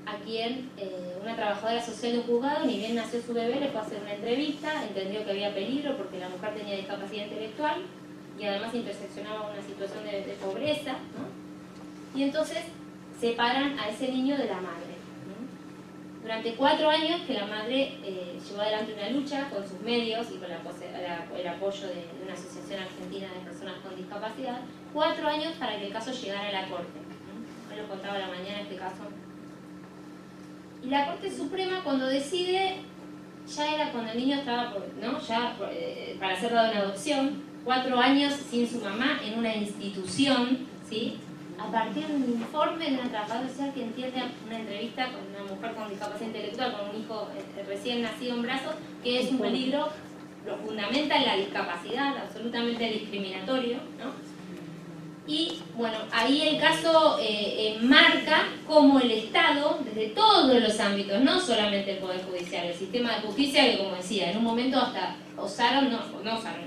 a quien una trabajadora social de un juzgado, ni bien nació su bebé, le fue a hacer una entrevista, entendió que había peligro porque la mujer tenía discapacidad intelectual y además interseccionaba una situación de pobreza, ¿no? Y entonces separan a ese niño de la madre, ¿no? Durante 4 años que la madre llevó adelante una lucha con sus medios y con el apoyo de una asociación argentina de personas con discapacidad, 4 años para que el caso llegara a la Corte, ¿no? Hoy lo contaba la mañana este caso. Y la Corte Suprema, cuando decide, ya era cuando el niño estaba para ser dado en adopción, 4 años sin su mamá en una institución, ¿sí? A partir de un informe de una trabajadora social que entiende una entrevista con una mujer con discapacidad intelectual, con un hijo recién nacido en brazos, que es un peligro, lo fundamenta en la discapacidad, absolutamente discriminatorio, ¿no? Y bueno, ahí el caso marca cómo el Estado, desde todos los ámbitos, no solamente el Poder Judicial, el sistema de justicia, que como decía, en un momento hasta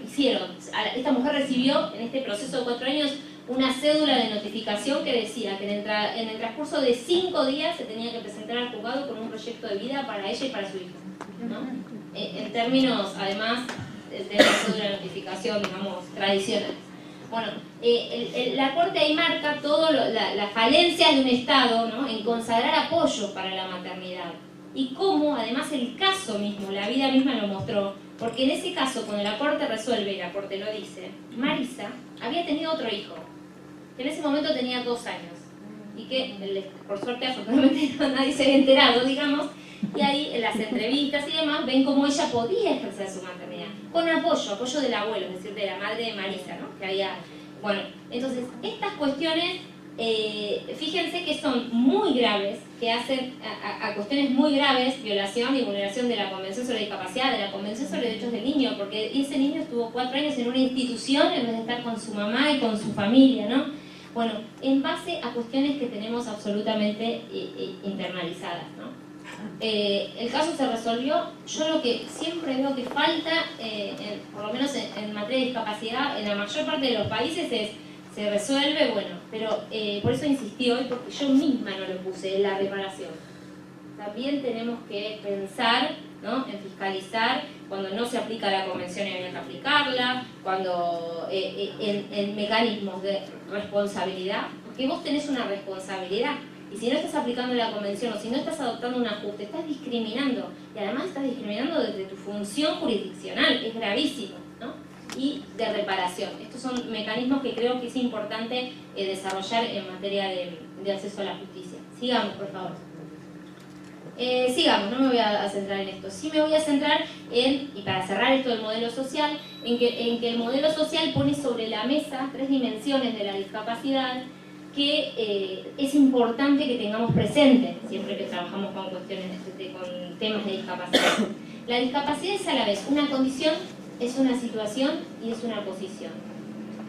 hicieron. Esta mujer recibió en este proceso de 4 años una cédula de notificación que decía que en el transcurso de 5 días se tenía que presentar al juzgado con un proyecto de vida para ella y para su hijo, ¿no? En términos, además, de la cédula de notificación, digamos, tradicional. Bueno, la Corte ahí marca todas las falencias de un Estado, ¿no? En consagrar apoyos para la maternidad. Y cómo, además, el caso mismo, la vida misma lo mostró. Porque en ese caso, cuando la Corte resuelve, y la Corte lo dice, Marisa había tenido otro hijo, que en ese momento tenía 2 años. Y que, por suerte, afortunadamente, nadie se había enterado, digamos. Y ahí, en las entrevistas y demás, ven cómo ella podía ejercer su maternidad. Con apoyo del abuelo, es decir, de la madre de Marisa, ¿no? Que había... Bueno, entonces, estas cuestiones, fíjense que son muy graves, que hacen a cuestiones muy graves, violación y vulneración de la Convención sobre Discapacidad, de la Convención sobre Derechos del Niño, porque ese niño estuvo 4 años en una institución en vez de estar con su mamá y con su familia, ¿no? Bueno, en base a cuestiones que tenemos absolutamente internalizadas, ¿no? El caso se resolvió. Yo lo que siempre veo que falta, por lo menos en materia de discapacidad, en la mayor parte de los países se resuelve, bueno, pero por eso insistí hoy, porque yo misma no lo puse, la reparación. También tenemos que pensar, ¿no? En fiscalizar cuando no se aplica la convención y hay que aplicarla, cuando en mecanismos de responsabilidad, porque vos tenés una responsabilidad. Y si no estás aplicando la convención o si no estás adoptando un ajuste, estás discriminando. Y además estás discriminando desde tu función jurisdiccional, es gravísimo, ¿no? Y de reparación. Estos son mecanismos que creo que es importante desarrollar en materia de acceso a la justicia. Sigamos, por favor. Sigamos, no me voy a centrar en esto. Sí me voy a centrar en, y para cerrar esto del modelo social, en que el modelo social pone sobre la mesa 3 dimensiones de la discapacidad que es importante que tengamos presente siempre que trabajamos con cuestiones con temas de discapacidad. La discapacidad es a la vez una condición, es una situación y es una posición.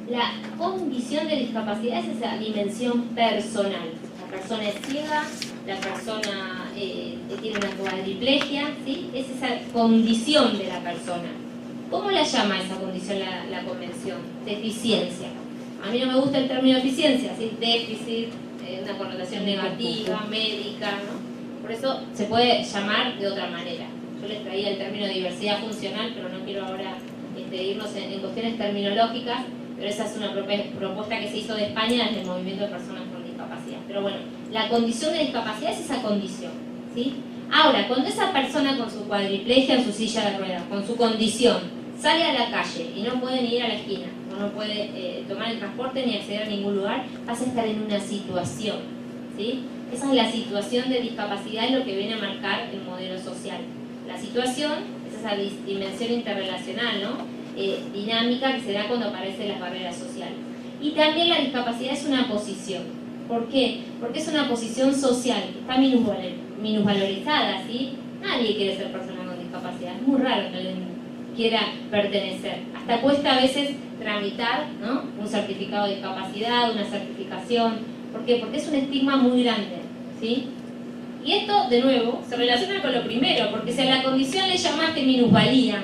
La condición de discapacidad es esa dimensión personal. La persona es ciega, la persona tiene una cuadriplegia, ¿sí? Es esa condición de la persona. ¿Cómo la llama esa condición la convención? Deficiencia. A mí no me gusta el término eficiencia, ¿sí? Déficit, una connotación negativa, médica, ¿no? Por eso se puede llamar de otra manera. Yo les traía el término diversidad funcional, pero no quiero ahora irnos en cuestiones terminológicas, pero esa es una propuesta que se hizo de España desde el movimiento de personas con discapacidad. Pero bueno, la condición de discapacidad es esa condición, ¿sí? Ahora, cuando esa persona con su cuadriplegia en su silla de ruedas, con su condición, sale a la calle y no puede ni ir a la esquina, no puede tomar el transporte ni acceder a ningún lugar, vas a estar en una situación, ¿sí? Esa es la situación de discapacidad, es lo que viene a marcar el modelo social. La situación es esa dimensión interrelacional, ¿no? Dinámica que se da cuando aparecen las barreras sociales. Y también la discapacidad es una posición. ¿Por qué? Porque es una posición social que está minusvalorizada, ¿sí? Nadie quiere ser persona con discapacidad, es muy raro que alguien quiera pertenecer. Hasta cuesta a veces tramitar, ¿no? Un certificado de discapacidad, una certificación. ¿Por qué? Porque es un estigma muy grande, ¿sí? Y esto, de nuevo, se relaciona con lo primero, porque si a la condición le llamaste minusvalía,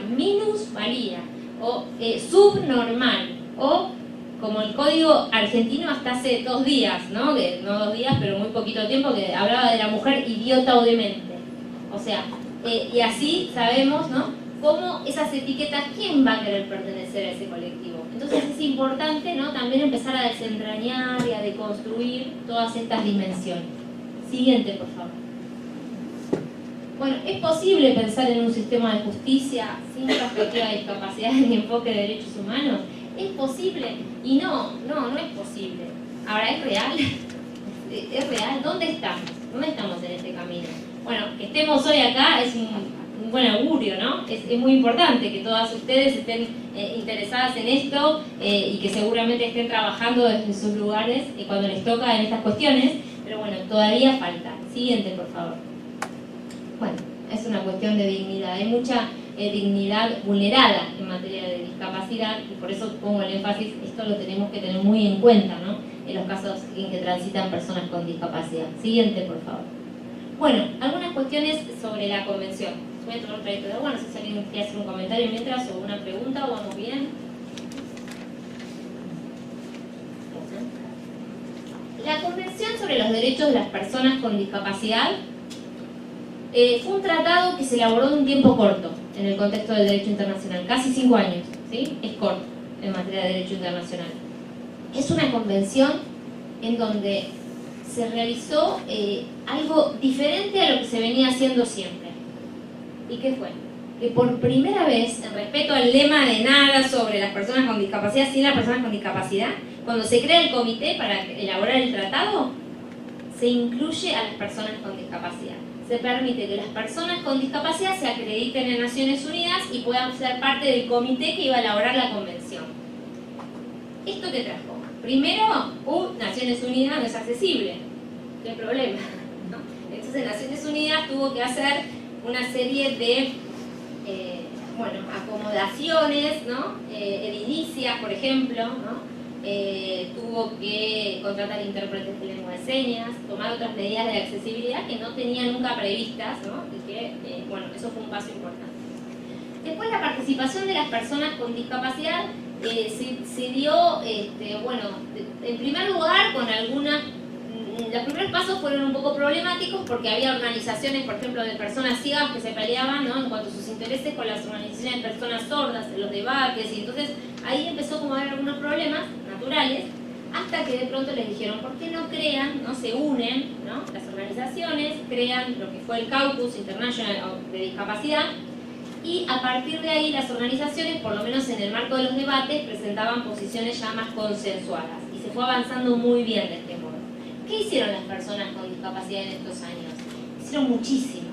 o subnormal, o como el código argentino hasta hace 2 días, ¿no? Que, no 2 días, pero muy poquito tiempo, que hablaba de la mujer idiota o demente. O sea, y así sabemos, ¿no? Cómo esas etiquetas, ¿quién va a querer pertenecer a ese colectivo? Entonces es importante, ¿no? También empezar a desentrañar y a deconstruir todas estas dimensiones. Siguiente, por favor. Bueno, ¿es posible pensar en un sistema de justicia sin perspectiva de discapacidad ni enfoque de derechos humanos? ¿Es posible? Y no es posible. Ahora, ¿es real? ¿Es real? ¿Dónde estamos? ¿Dónde estamos en este camino? Bueno, que estemos hoy acá es un buen augurio, ¿no? Es muy importante que todas ustedes estén interesadas en esto y que seguramente estén trabajando desde sus lugares cuando les toca en estas cuestiones, pero bueno, todavía falta. Siguiente, por favor. Bueno, es una cuestión de dignidad. Hay mucha dignidad vulnerada en materia de discapacidad y por eso pongo el énfasis, esto lo tenemos que tener muy en cuenta, ¿no? En los casos en que transitan personas con discapacidad. Siguiente, por favor. Bueno, algunas cuestiones sobre la convención. Voy a tomar un trayecto de agua, no sé si alguien quiere hacer un comentario mientras o una pregunta o vamos bien. La Convención sobre los Derechos de las Personas con Discapacidad fue un tratado que se elaboró en un tiempo corto en el contexto del derecho internacional, casi 5 años, ¿sí? Es corto en materia de derecho internacional. Es una convención en donde se realizó algo diferente a lo que se venía haciendo siempre. ¿Y qué fue? Que por primera vez, en respeto al lema de nada sobre las personas con discapacidad, sin las personas con discapacidad, cuando se crea el comité para elaborar el tratado, se incluye a las personas con discapacidad. Se permite que las personas con discapacidad se acrediten en Naciones Unidas y puedan ser parte del comité que iba a elaborar la convención. ¿Esto qué trajo? Primero, Naciones Unidas no es accesible. ¿Qué problema? ¿No? Entonces Naciones Unidas tuvo que hacer una serie de acomodaciones, ¿no? Edilicias, por ejemplo, ¿no? Tuvo que contratar intérpretes de lengua de señas, tomar otras medidas de accesibilidad que no tenía nunca previstas, ¿no? Y que, eso fue un paso importante. Después, la participación de las personas con discapacidad se dio, en primer lugar, con algunas. Los primeros pasos fueron un poco problemáticos porque había organizaciones, por ejemplo, de personas ciegas que se peleaban, ¿no? En cuanto a sus intereses con las organizaciones de personas sordas, en los debates, y entonces ahí empezó como a haber algunos problemas naturales, hasta hasta que de pronto les dijeron, ¿por qué no crean, no se unen, ¿no? Las organizaciones, crean lo que fue el Caucus International de Discapacidad, y a partir de ahí las organizaciones, por lo menos en el marco de los debates, presentaban posiciones ya más consensuadas, y se fue avanzando muy bien de este modo. ¿Qué hicieron las personas con discapacidad en estos años? Hicieron muchísimo.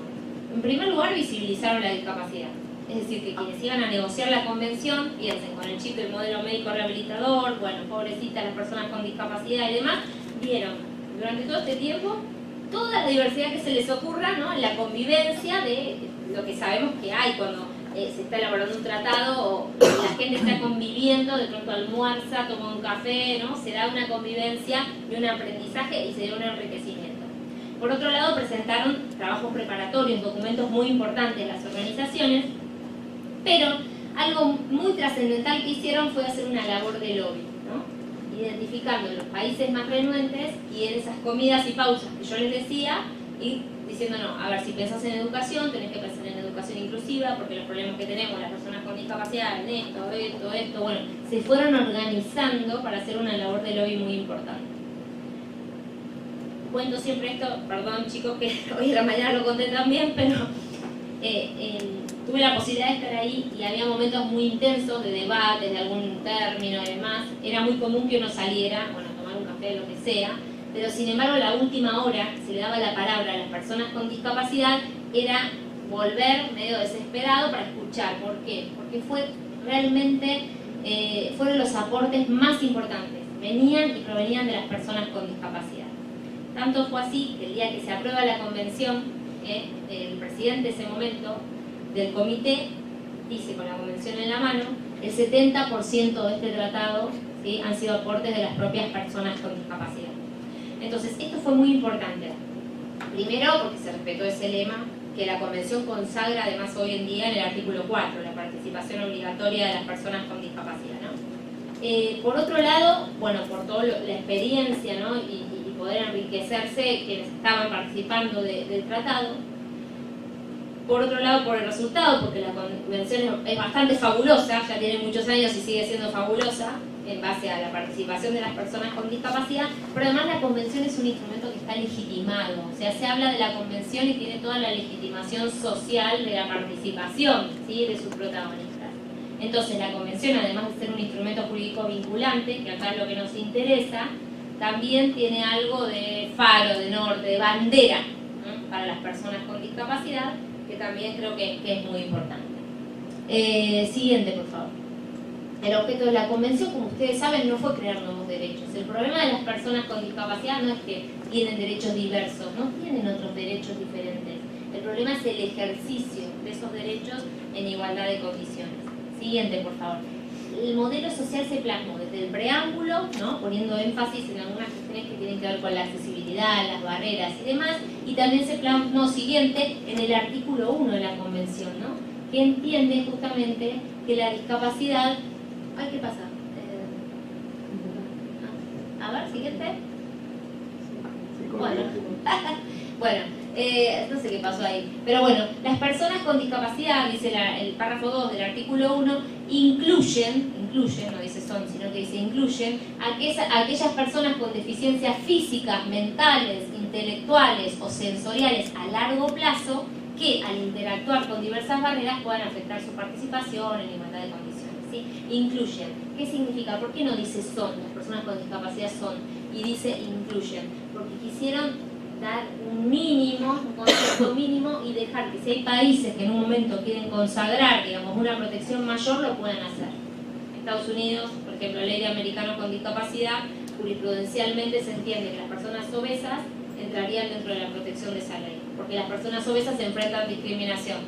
En primer lugar, visibilizaron la discapacidad. Es decir, que quienes iban a negociar la convención, piensen con el chip del modelo médico rehabilitador, bueno, pobrecitas las personas con discapacidad y demás, vieron durante todo este tiempo toda la diversidad que se les ocurra, ¿no? En la convivencia de lo que sabemos que hay cuando se está elaborando un tratado o la gente está conviviendo, de pronto almuerza, toma un café, ¿no? Se da una convivencia y un aprendizaje y se da un enriquecimiento. Por otro lado, presentaron trabajos preparatorios, documentos muy importantes las organizaciones, pero algo muy trascendental que hicieron fue hacer una labor de lobby, ¿no? Identificando los países más renuentes y en esas comidas y pausas que yo les decía, y diciendo, no, a ver, si pensás en educación, tenés que pensar en educación inclusiva, porque los problemas que tenemos las personas con discapacidad, en esto, bueno, se fueron organizando para hacer una labor de lobby muy importante. Cuento siempre esto, perdón chicos que hoy en la mañana lo conté también, pero tuve la posibilidad de estar ahí y había momentos muy intensos de debate, de algún término y demás. Era muy común que uno saliera, bueno, a tomar un café, lo que sea, pero sin embargo la última hora que se le daba la palabra a las personas con discapacidad era volver medio desesperado para escuchar. ¿Por qué? Porque fue realmente, fueron los aportes más importantes, venían y provenían de las personas con discapacidad. Tanto fue así que el día que se aprueba la convención, el presidente de ese momento del comité dice con la convención en la mano, el 70% de este tratado, ¿sí?, han sido aportes de las propias personas con discapacidad. Entonces, esto fue muy importante. Primero, porque se respetó ese lema que la convención consagra además hoy en día en el artículo 4, la participación obligatoria de las personas con discapacidad, ¿no? Por otro lado, bueno, por toda la experiencia, ¿no?, y poder enriquecerse quienes estaban participando del tratado. Por otro lado, por el resultado, porque la convención es bastante fabulosa, ya tiene muchos años y sigue siendo fabulosa en base a la participación de las personas con discapacidad, pero además la convención es un instrumento que está legitimado, o sea, se habla de la convención y tiene toda la legitimación social de la participación, ¿sí?, de sus protagonistas. Entonces la convención, además de ser un instrumento jurídico vinculante, que acá es lo que nos interesa, también tiene algo de faro, de norte, de bandera, ¿no?, para las personas con discapacidad, que también creo que es muy importante. Siguiente, por favor. El objeto de la convención, como ustedes saben, no fue crear nuevos derechos. El problema de las personas con discapacidad no es que tienen derechos diversos, no tienen otros derechos diferentes. El problema es el ejercicio de esos derechos en igualdad de condiciones. Siguiente, por favor. El modelo social se plasmó desde el preámbulo, ¿no?, poniendo énfasis en algunas cuestiones que tienen que ver con la accesibilidad, las barreras y demás, y también se plasmó, siguiente, en el artículo 1 de la convención, ¿no?, que entiende justamente que la discapacidad... Ay, ¿qué pasa? A ver, siguiente. Bueno, bueno, no sé qué pasó ahí. Pero bueno, las personas con discapacidad, dice el párrafo 2 del artículo 1, incluyen, no dice son, sino que dice incluyen, aquellas personas con deficiencias físicas, mentales, intelectuales o sensoriales a largo plazo que al interactuar con diversas barreras puedan afectar su participación en igualdad de condiciones, ¿sí? Incluyen. ¿Qué significa? ¿Por qué no dice son? Las personas con discapacidad son. Y dice incluyen. Porque quisieron dar un mínimo, un concepto mínimo, y dejar que si hay países que en un momento quieren consagrar, digamos, una protección mayor, lo puedan hacer. Estados Unidos, por ejemplo, ley de americanos con discapacidad, jurisprudencialmente se entiende que las personas obesas entrarían dentro de la protección de esa ley, porque las personas obesas se enfrentan a discriminación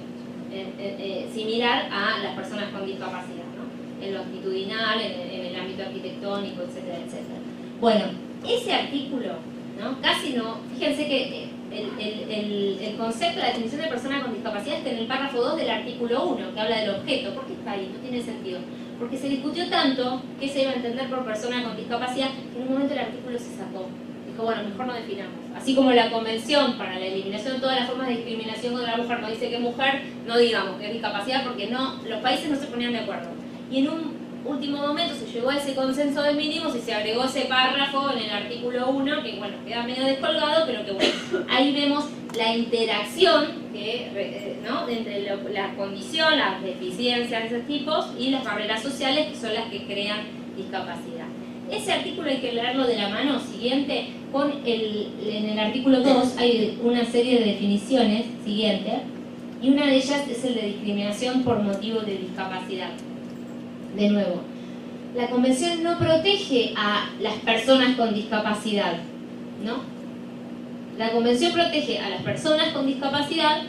similar a las personas con discapacidad, ¿no?, en lo actitudinal, en el ámbito arquitectónico, etcétera, etcétera. Bueno, ese artículo, ¿no?, casi no, fíjense que el concepto de la definición de persona con discapacidad está en el párrafo 2 del artículo 1, que habla del objeto. ¿Por qué está ahí? No tiene sentido. Porque se discutió tanto que se iba a entender por persona con discapacidad que en un momento el artículo se sacó. Dijo, bueno, mejor no definamos. Así como la Convención para la Eliminación de todas las formas de discriminación contra la mujer no dice que es mujer, no digamos que es discapacidad, porque no, los países no se ponían de acuerdo. Y en un último momento se llegó a ese consenso de mínimos y se agregó ese párrafo en el artículo 1, que bueno, queda medio descolgado, pero que bueno, ahí vemos la interacción que, ¿no? entre la condición, las deficiencias de esos tipos y las barreras sociales, que son las que crean discapacidad. Ese artículo hay que leerlo de la mano siguiente, en el artículo 2 hay una serie de definiciones siguiente, y una de ellas es el de discriminación por motivo de discapacidad. De nuevo, la Convención no protege a las personas con discapacidad, ¿no? La Convención protege a las personas con discapacidad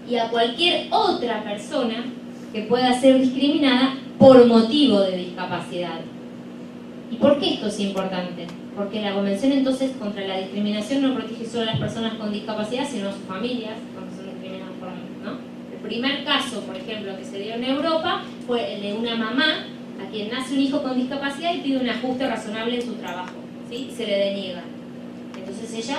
y a cualquier otra persona que pueda ser discriminada por motivo de discapacidad. ¿Y por qué esto es importante? Porque la Convención entonces contra la discriminación no protege solo a las personas con discapacidad, sino a sus familias cuando son discriminadas por, ¿no? El primer caso, por ejemplo, que se dio en Europa fue el de una mamá a quien nace un hijo con discapacidad y pide un ajuste razonable en su trabajo, ¿sí? Y se le deniega. Entonces ella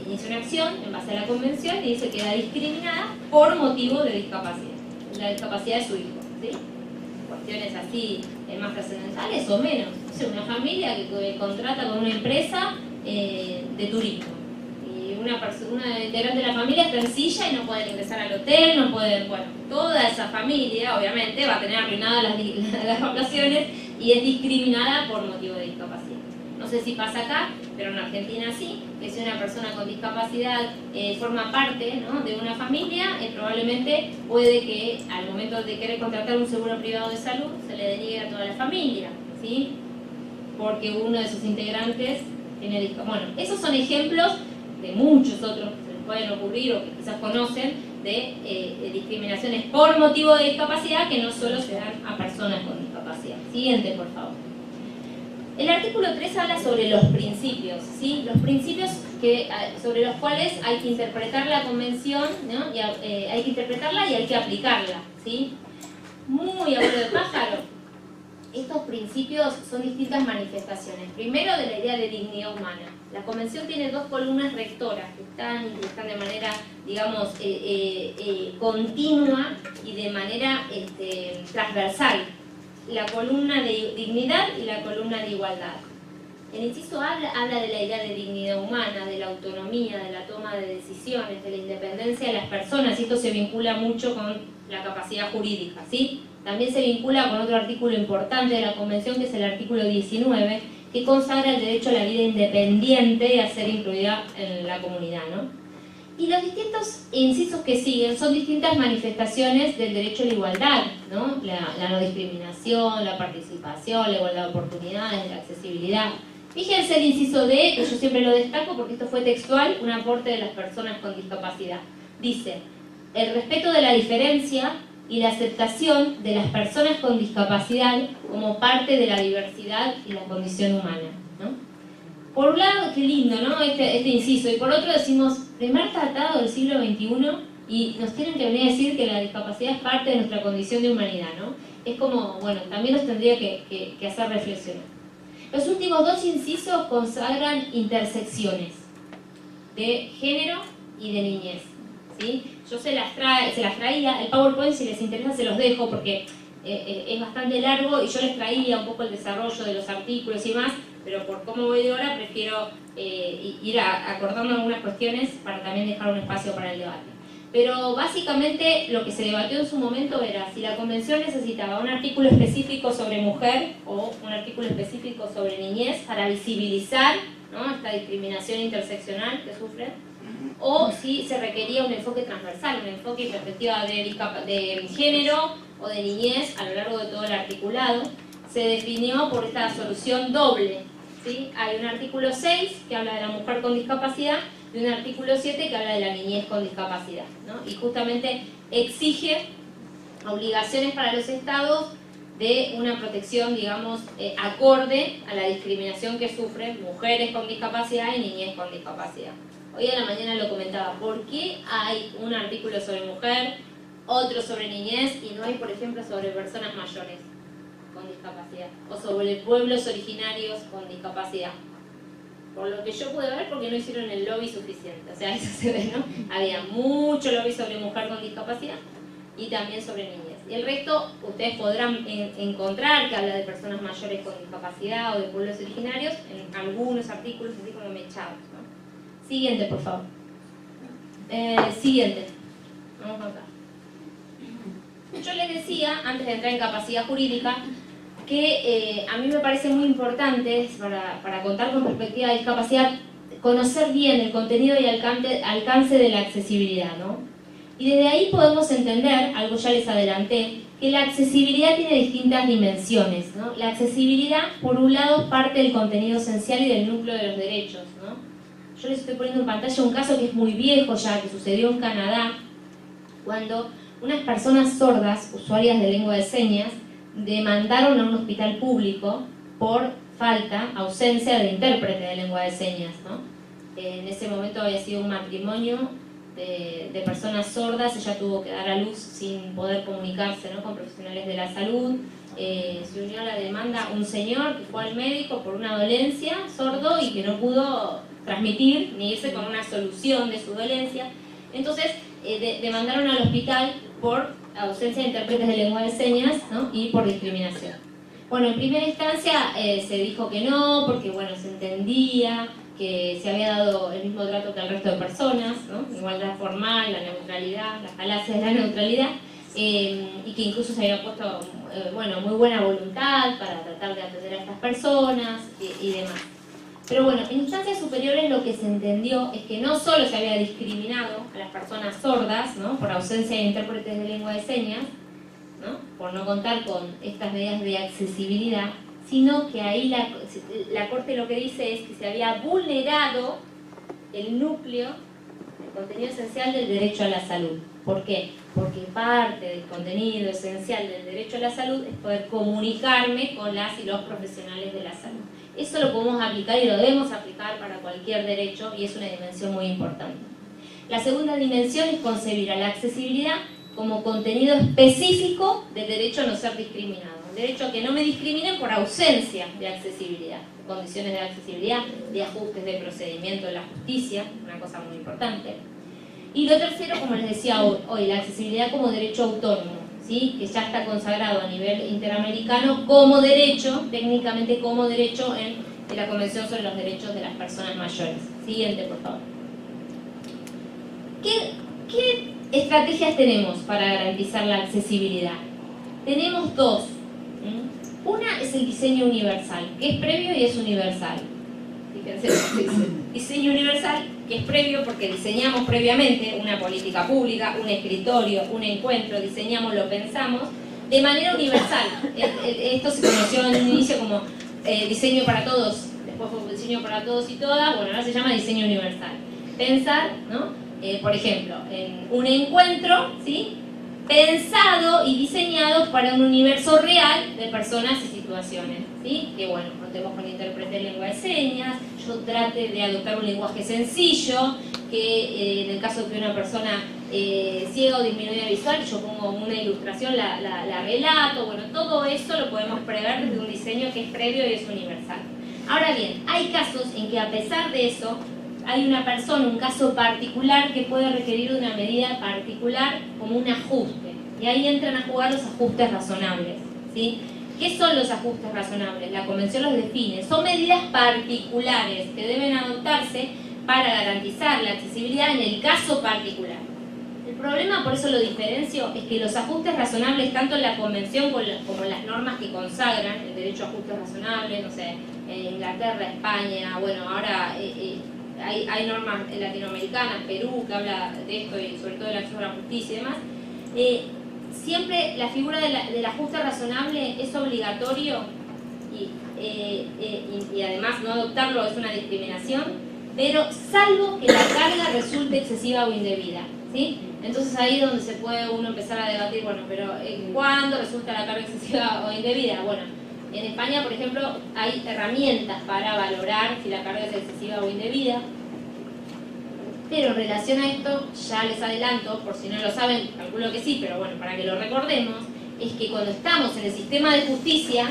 inicia una acción en base a la Convención y dice que queda discriminada por motivo de discapacidad, la discapacidad de su hijo, ¿sí? Cuestiones así más trascendentales o menos. O sea, una familia que contrata con una empresa de turismo y una integrante de la familia está en silla y no puede ingresar al hotel, no pueden, bueno, toda esa familia obviamente va a tener arruinadas las vacaciones y es discriminada por motivo de discapacidad. No sé si pasa acá, pero en Argentina sí, que si una persona con discapacidad forma parte, ¿no? de una familia, probablemente puede que al momento de querer contratar un seguro privado de salud se le deniegue a toda la familia, ¿sí? Porque uno de sus integrantes tiene discapacidad. Bueno, esos son ejemplos de muchos otros que se les pueden ocurrir o que quizás conocen de discriminaciones por motivo de discapacidad que no solo se dan a personas con discapacidad. Siguiente, por favor. El artículo 3 habla sobre los principios, ¿sí? Los principios sobre los cuales hay que interpretar la Convención, ¿no? Y, hay que interpretarla y hay que aplicarla, ¿sí? Muy a vuelo de pájaro. Estos principios son distintas manifestaciones. Primero, de la idea de dignidad humana. La Convención tiene dos columnas rectoras que están de manera, digamos, continua y de manera transversal. La columna de dignidad y la columna de igualdad. El inciso habla de la idea de dignidad humana, de la autonomía, de la toma de decisiones, de la independencia de las personas, y esto se vincula mucho con la capacidad jurídica, ¿sí? También se vincula con otro artículo importante de la Convención, que es el artículo 19, que consagra el derecho a la vida independiente y a ser incluida en la comunidad, ¿no? Y los distintos incisos que siguen son distintas manifestaciones del derecho a la igualdad, ¿no? La no discriminación, la participación, la igualdad de oportunidades, la accesibilidad. Fíjense el inciso D, que yo siempre lo destaco porque esto fue textual, un aporte de las personas con discapacidad. Dice, el respeto de la diferencia y la aceptación de las personas con discapacidad como parte de la diversidad y la condición humana, ¿no? Por un lado, qué lindo, ¿no? Este inciso, y por otro decimos, primer tratado del siglo XXI, y nos tienen que venir a decir que la discapacidad es parte de nuestra condición de humanidad, ¿no? Es como, bueno, también nos tendría que hacer reflexionar. Los últimos dos incisos consagran intersecciones de género y de niñez, ¿sí? Yo se las traía, el PowerPoint si les interesa se los dejo porque es bastante largo y yo les traía un poco el desarrollo de los artículos y más, pero por cómo voy de hora prefiero ir acordando algunas cuestiones para también dejar un espacio para el debate. Pero básicamente lo que se debatió en su momento era si la Convención necesitaba un artículo específico sobre mujer o un artículo específico sobre niñez para visibilizar, ¿no? esta discriminación interseccional que sufren, o si se requería un enfoque transversal, un enfoque y perspectiva de género o de niñez a lo largo de todo el articulado. Se definió por esta solución doble, ¿sí? Hay un artículo 6 que habla de la mujer con discapacidad y un artículo 7 que habla de la niñez con discapacidad, ¿no? Y justamente exige obligaciones para los estados de una protección, digamos, acorde a la discriminación que sufren mujeres con discapacidad y niñez con discapacidad. Hoy en la mañana lo comentaba, ¿por qué hay un artículo sobre mujer, otro sobre niñez y no hay, por ejemplo, sobre personas mayores con discapacidad o sobre pueblos originarios con discapacidad? Por lo que yo pude ver, porque no hicieron el lobby suficiente, o sea, eso se ve, ¿no? Había mucho lobby sobre mujer con discapacidad y también sobre niñez. Y el resto ustedes podrán encontrar que habla de personas mayores con discapacidad o de pueblos originarios en algunos artículos así como mechados, ¿no? Siguiente, por favor. Siguiente. Vamos acá. Yo les decía, antes de entrar en capacidad jurídica, que a mí me parece muy importante, para contar con perspectiva de discapacidad, conocer bien el contenido y alcance de la accesibilidad, ¿no? Y desde ahí podemos entender, algo ya les adelanté, que la accesibilidad tiene distintas dimensiones, ¿no? La accesibilidad, por un lado, es parte del contenido esencial y del núcleo de los derechos, ¿no? Yo les estoy poniendo en pantalla un caso que es muy viejo ya, que sucedió en Canadá, cuando unas personas sordas, usuarias de lengua de señas, demandaron a un hospital público por ausencia de intérprete de lengua de señas, ¿no? En ese momento había sido un matrimonio de personas sordas, ella tuvo que dar a luz sin poder comunicarse, ¿no?, con profesionales de la salud. Se unió a la demanda un señor que fue al médico por una dolencia, sordo, y que no pudo transmitir ni irse con una solución de su dolencia. Entonces demandaron al hospital por ausencia de intérpretes de lengua de señas, ¿no?, y por discriminación. Bueno, en primera instancia se dijo que no, porque bueno, se entendía que se había dado el mismo trato que al resto de personas, ¿no?, igualdad formal, la neutralidad, las falacias de la neutralidad, y que incluso se había puesto bueno, muy buena voluntad para tratar de atender a estas personas y demás. Pero bueno, en instancias superiores lo que se entendió es que no solo se había discriminado a las personas sordas, ¿no?, por ausencia de intérpretes de lengua de señas, ¿no?, por no contar con estas medidas de accesibilidad, sino que ahí la Corte lo que dice es que se había vulnerado el núcleo, el contenido esencial del derecho a la salud. ¿Por qué? Porque parte del contenido esencial del derecho a la salud es poder comunicarme con las y los profesionales de la salud. Eso lo podemos aplicar y lo debemos aplicar para cualquier derecho, y es una dimensión muy importante. La segunda dimensión es concebir a la accesibilidad como contenido específico del derecho a no ser discriminado. El derecho a que no me discriminen por ausencia de accesibilidad, condiciones de accesibilidad, de ajustes de procedimiento de la justicia, una cosa muy importante. Y lo tercero, como les decía hoy, la accesibilidad como derecho autónomo, ¿sí?, que ya está consagrado a nivel interamericano como derecho, técnicamente como derecho en la Convención sobre los Derechos de las Personas Mayores. Siguiente, por favor. ¿Qué estrategias tenemos para garantizar la accesibilidad? Tenemos dos. Una es el diseño universal, que es previo y es universal. Fíjense lo que dice. Diseño universal, que es previo porque diseñamos previamente una política pública, un escritorio, un encuentro, diseñamos, lo pensamos de manera universal. Esto se conoció en un inicio como diseño para todos, después fue diseño para todos y todas, bueno, ahora se llama diseño universal. Pensar, ¿no?, por ejemplo, en un encuentro, ¿sí?, pensado y diseñado para un universo real de personas y situaciones, ¿sí?, que bueno, contemos con intérprete de lengua de señas, yo trate de adoptar un lenguaje sencillo, que en el caso de que una persona ciega o disminuida visual, yo pongo una ilustración, la relato, bueno, todo eso lo podemos prever desde un diseño que es previo y es universal. Ahora bien, hay casos en que a pesar de eso, hay una persona, un caso particular que puede requerir una medida particular como un ajuste. Y ahí entran a jugar los ajustes razonables, ¿sí? ¿Qué son los ajustes razonables? La Convención los define. Son medidas particulares que deben adoptarse para garantizar la accesibilidad en el caso particular. El problema, por eso lo diferencio, es que los ajustes razonables, tanto en la Convención como en las normas que consagran el derecho a ajustes razonables, no sé, en Inglaterra, España, bueno, ahora hay normas latinoamericanas, Perú, que habla de esto y sobre todo del acceso a la justicia y demás, siempre la figura del ajuste razonable es obligatorio y además no adoptarlo es una discriminación, pero salvo que la carga resulte excesiva o indebida, ¿sí? Entonces ahí es donde se puede uno empezar a debatir, bueno, pero ¿cuándo resulta la carga excesiva o indebida? Bueno, en España, por ejemplo, hay herramientas para valorar si la carga es excesiva o indebida. Pero en relación a esto, ya les adelanto, por si no lo saben, calculo que sí, pero bueno, para que lo recordemos, es que cuando estamos en el sistema de justicia,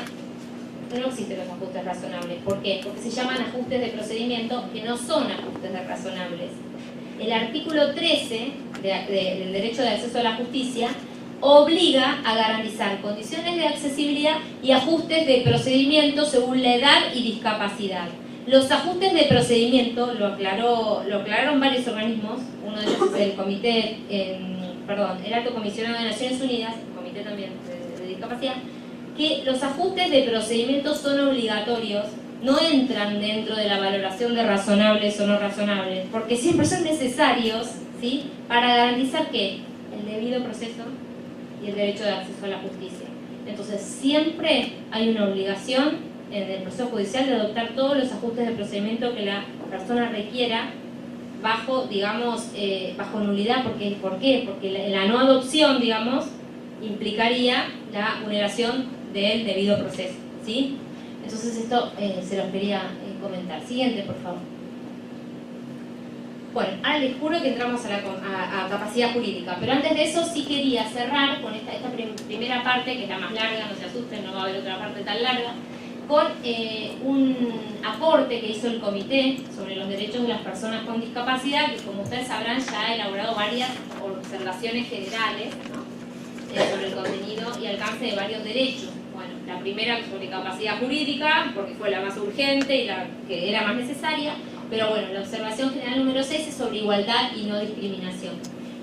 no existen los ajustes razonables. ¿Por qué? Porque se llaman ajustes de procedimiento que no son ajustes de razonables. El artículo 13 del derecho de acceso a la justicia obliga a garantizar condiciones de accesibilidad y ajustes de procedimiento según la edad y discapacidad. Los ajustes de procedimiento lo aclararon varios organismos, uno de ellos es el Comité, el Alto Comisionado de Naciones Unidas, el Comité también de Discapacidad, que los ajustes de procedimiento son obligatorios, no entran dentro de la valoración de razonables o no razonables, porque siempre son necesarios, ¿sí?, para garantizar que el debido proceso y el derecho de acceso a la justicia. Entonces siempre hay una obligación en el proceso judicial de adoptar todos los ajustes de procedimiento que la persona requiera bajo, digamos, bajo nulidad. ¿Por qué? Porque la no adopción, digamos, implicaría la vulneración del debido proceso, ¿sí? Entonces esto se los quería comentar. Siguiente, por favor. Bueno, ahora les juro que entramos a capacidad jurídica, pero antes de eso sí quería cerrar con esta primera parte, que es la más larga, no se asusten, no va a haber otra parte tan larga, con un aporte que hizo el Comité sobre los derechos de las personas con discapacidad, que como ustedes sabrán ya ha elaborado varias observaciones generales, ¿no?, sobre el contenido y alcance de varios derechos. Bueno, la primera sobre capacidad jurídica, porque fue la más urgente y la que era más necesaria, pero bueno, la observación general número 6 es sobre igualdad y no discriminación.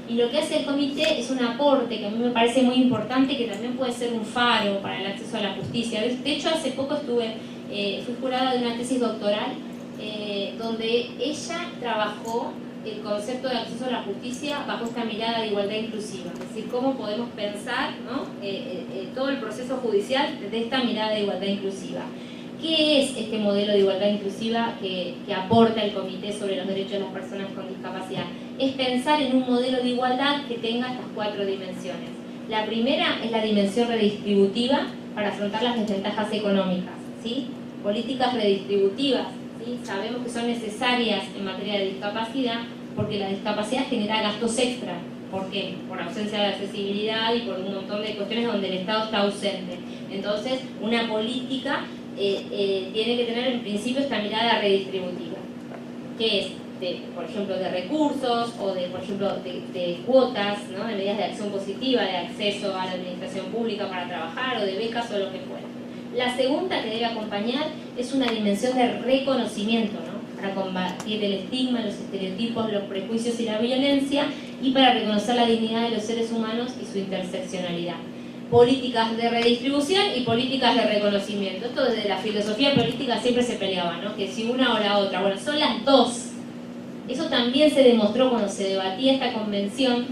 Y lo que hace el comité es un aporte que a mí me parece muy importante, que también puede ser un faro para el acceso a la justicia. De hecho, hace poco fui jurada de una tesis doctoral donde ella trabajó el concepto de acceso a la justicia bajo esta mirada de igualdad inclusiva. Es decir, cómo podemos pensar, ¿no?, todo el proceso judicial desde esta mirada de igualdad inclusiva. ¿Qué es este modelo de igualdad inclusiva que aporta el Comité sobre los derechos de las personas con discapacidad? Es pensar en un modelo de igualdad que tenga estas 4 dimensiones. La primera es la dimensión redistributiva para afrontar las desventajas económicas, ¿sí? Políticas redistributivas, ¿sí?, sabemos que son necesarias en materia de discapacidad porque la discapacidad genera gastos extra. ¿Por qué? Por ausencia de accesibilidad y por un montón de cuestiones donde el Estado está ausente. Entonces, una política tiene que tener en principio esta mirada redistributiva, que es, por ejemplo, de recursos o por ejemplo, de cuotas, ¿no?, de medidas de acción positiva, de acceso a la administración pública para trabajar o de becas o lo que fuera. La segunda que debe acompañar es una dimensión de reconocimiento, ¿no?, para combatir el estigma, los estereotipos, los prejuicios y la violencia, y para reconocer la dignidad de los seres humanos y su interseccionalidad. Políticas de redistribución y políticas de reconocimiento. Esto desde la filosofía política siempre se peleaba, ¿no?, que si una o la otra. Bueno, son las dos. Eso también se demostró cuando se debatía esta convención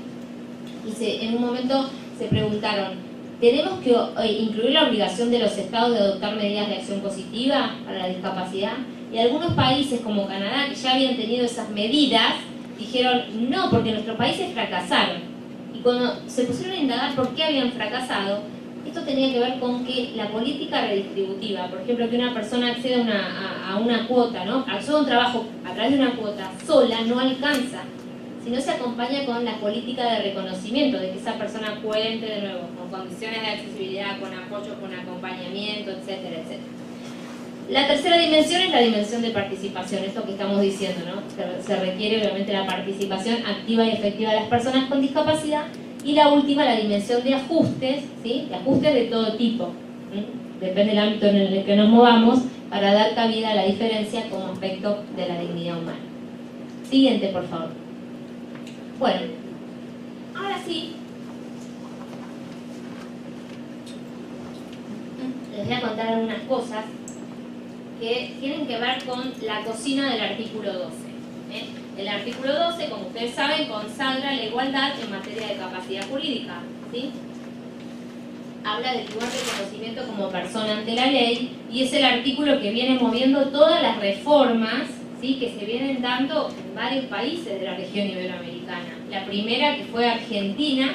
y en un momento se preguntaron, ¿tenemos que incluir la obligación de los estados de adoptar medidas de acción positiva para la discapacidad? Y algunos países como Canadá, que ya habían tenido esas medidas, dijeron no, porque nuestros países fracasaron. Y cuando se pusieron a indagar por qué habían fracasado, esto tenía que ver con que la política redistributiva, por ejemplo, que una persona acceda a una cuota, ¿no?, accede a un trabajo a través de una cuota sola, no alcanza, sino se acompaña con la política de reconocimiento, de que esa persona cuente de nuevo con condiciones de accesibilidad, con apoyo, con acompañamiento, etcétera, etcétera. La tercera dimensión es la dimensión de participación, esto que estamos diciendo, ¿no? Se requiere obviamente la participación activa y efectiva de las personas con discapacidad. Y la última, la dimensión de ajustes, ¿sí?, de ajustes de todo tipo, ¿sí?, depende del ámbito en el que nos movamos, para dar cabida a la diferencia como aspecto de la dignidad humana. Siguiente, por favor. Bueno, ahora sí, les voy a contar algunas cosas que tienen que ver con la cocina del artículo 12. El artículo 12, como ustedes saben, consagra la igualdad en materia de capacidad jurídica, ¿sí? Habla del igual reconocimiento como persona ante la ley, y es el artículo que viene moviendo todas las reformas, ¿sí?, que se vienen dando en varios países de la región iberoamericana. La primera, que fue Argentina,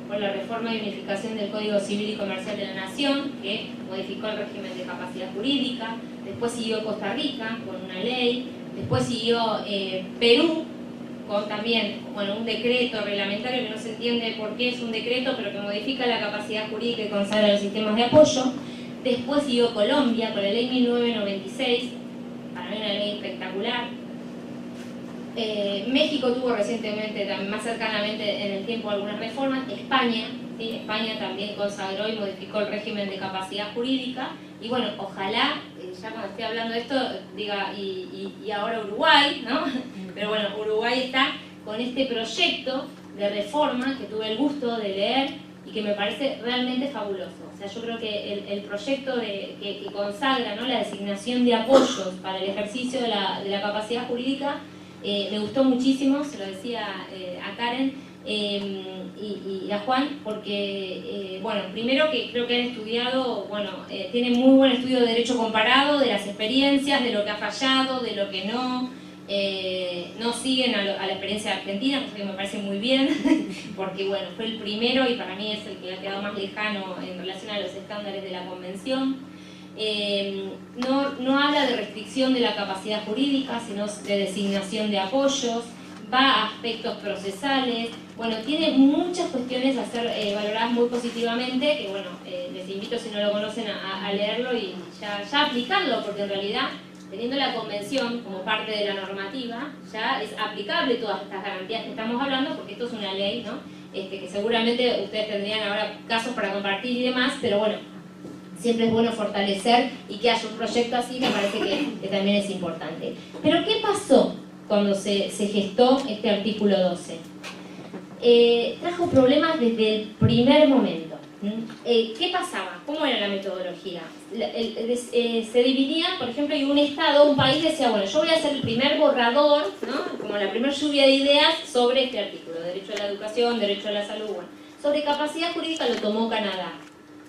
por la reforma y unificación del Código Civil y Comercial de la Nación, que modificó el régimen de capacidad jurídica. Después siguió Costa Rica con una ley. Después siguió Perú con también, bueno, un decreto reglamentario que no se entiende por qué es un decreto, pero que modifica la capacidad jurídica y consagra los sistemas de apoyo. Después siguió Colombia con la ley 1996, para mí una ley espectacular. México tuvo recientemente, más cercanamente en el tiempo, algunas reformas. España ¿sí? España también consagró y modificó el régimen de capacidad jurídica, y bueno, ojalá, ya cuando esté hablando de esto, diga, y ahora Uruguay, ¿no? Pero bueno, Uruguay está con este proyecto de reforma que tuve el gusto de leer y que me parece realmente fabuloso. O sea, yo creo que el proyecto que consagra, ¿no?, la designación de apoyos para el ejercicio de la capacidad jurídica me gustó muchísimo, se lo decía a Karen y a Juan, porque, bueno, primero que creo que han estudiado, bueno, tienen muy buen estudio de derecho comparado, de las experiencias, de lo que ha fallado, de lo que no siguen a la experiencia de Argentina, cosa que me parece muy bien, porque bueno, fue el primero y para mí es el que ha quedado más lejano en relación a los estándares de la Convención. No habla de restricción de la capacidad jurídica, sino de designación de apoyos, va a aspectos procesales, bueno, tiene muchas cuestiones a ser valoradas muy positivamente, que bueno, les invito, si no lo conocen, a leerlo y ya aplicarlo, porque en realidad, teniendo la Convención como parte de la normativa, ya es aplicable todas estas garantías que estamos hablando, porque esto es una ley, ¿no? Que seguramente ustedes tendrían ahora casos para compartir y demás, pero bueno, siempre es bueno fortalecer y que haya un proyecto así, me parece que también es importante. Pero ¿qué pasó cuando se gestó este artículo 12? Trajo problemas desde el primer momento. ¿Qué pasaba? ¿Cómo era la metodología? Se dividía, por ejemplo, y un estado, un país decía, bueno, yo voy a hacer el primer borrador, ¿no?, como la primera lluvia de ideas sobre este artículo, derecho a la educación, derecho a la salud. Bueno, sobre capacidad jurídica lo tomó Canadá.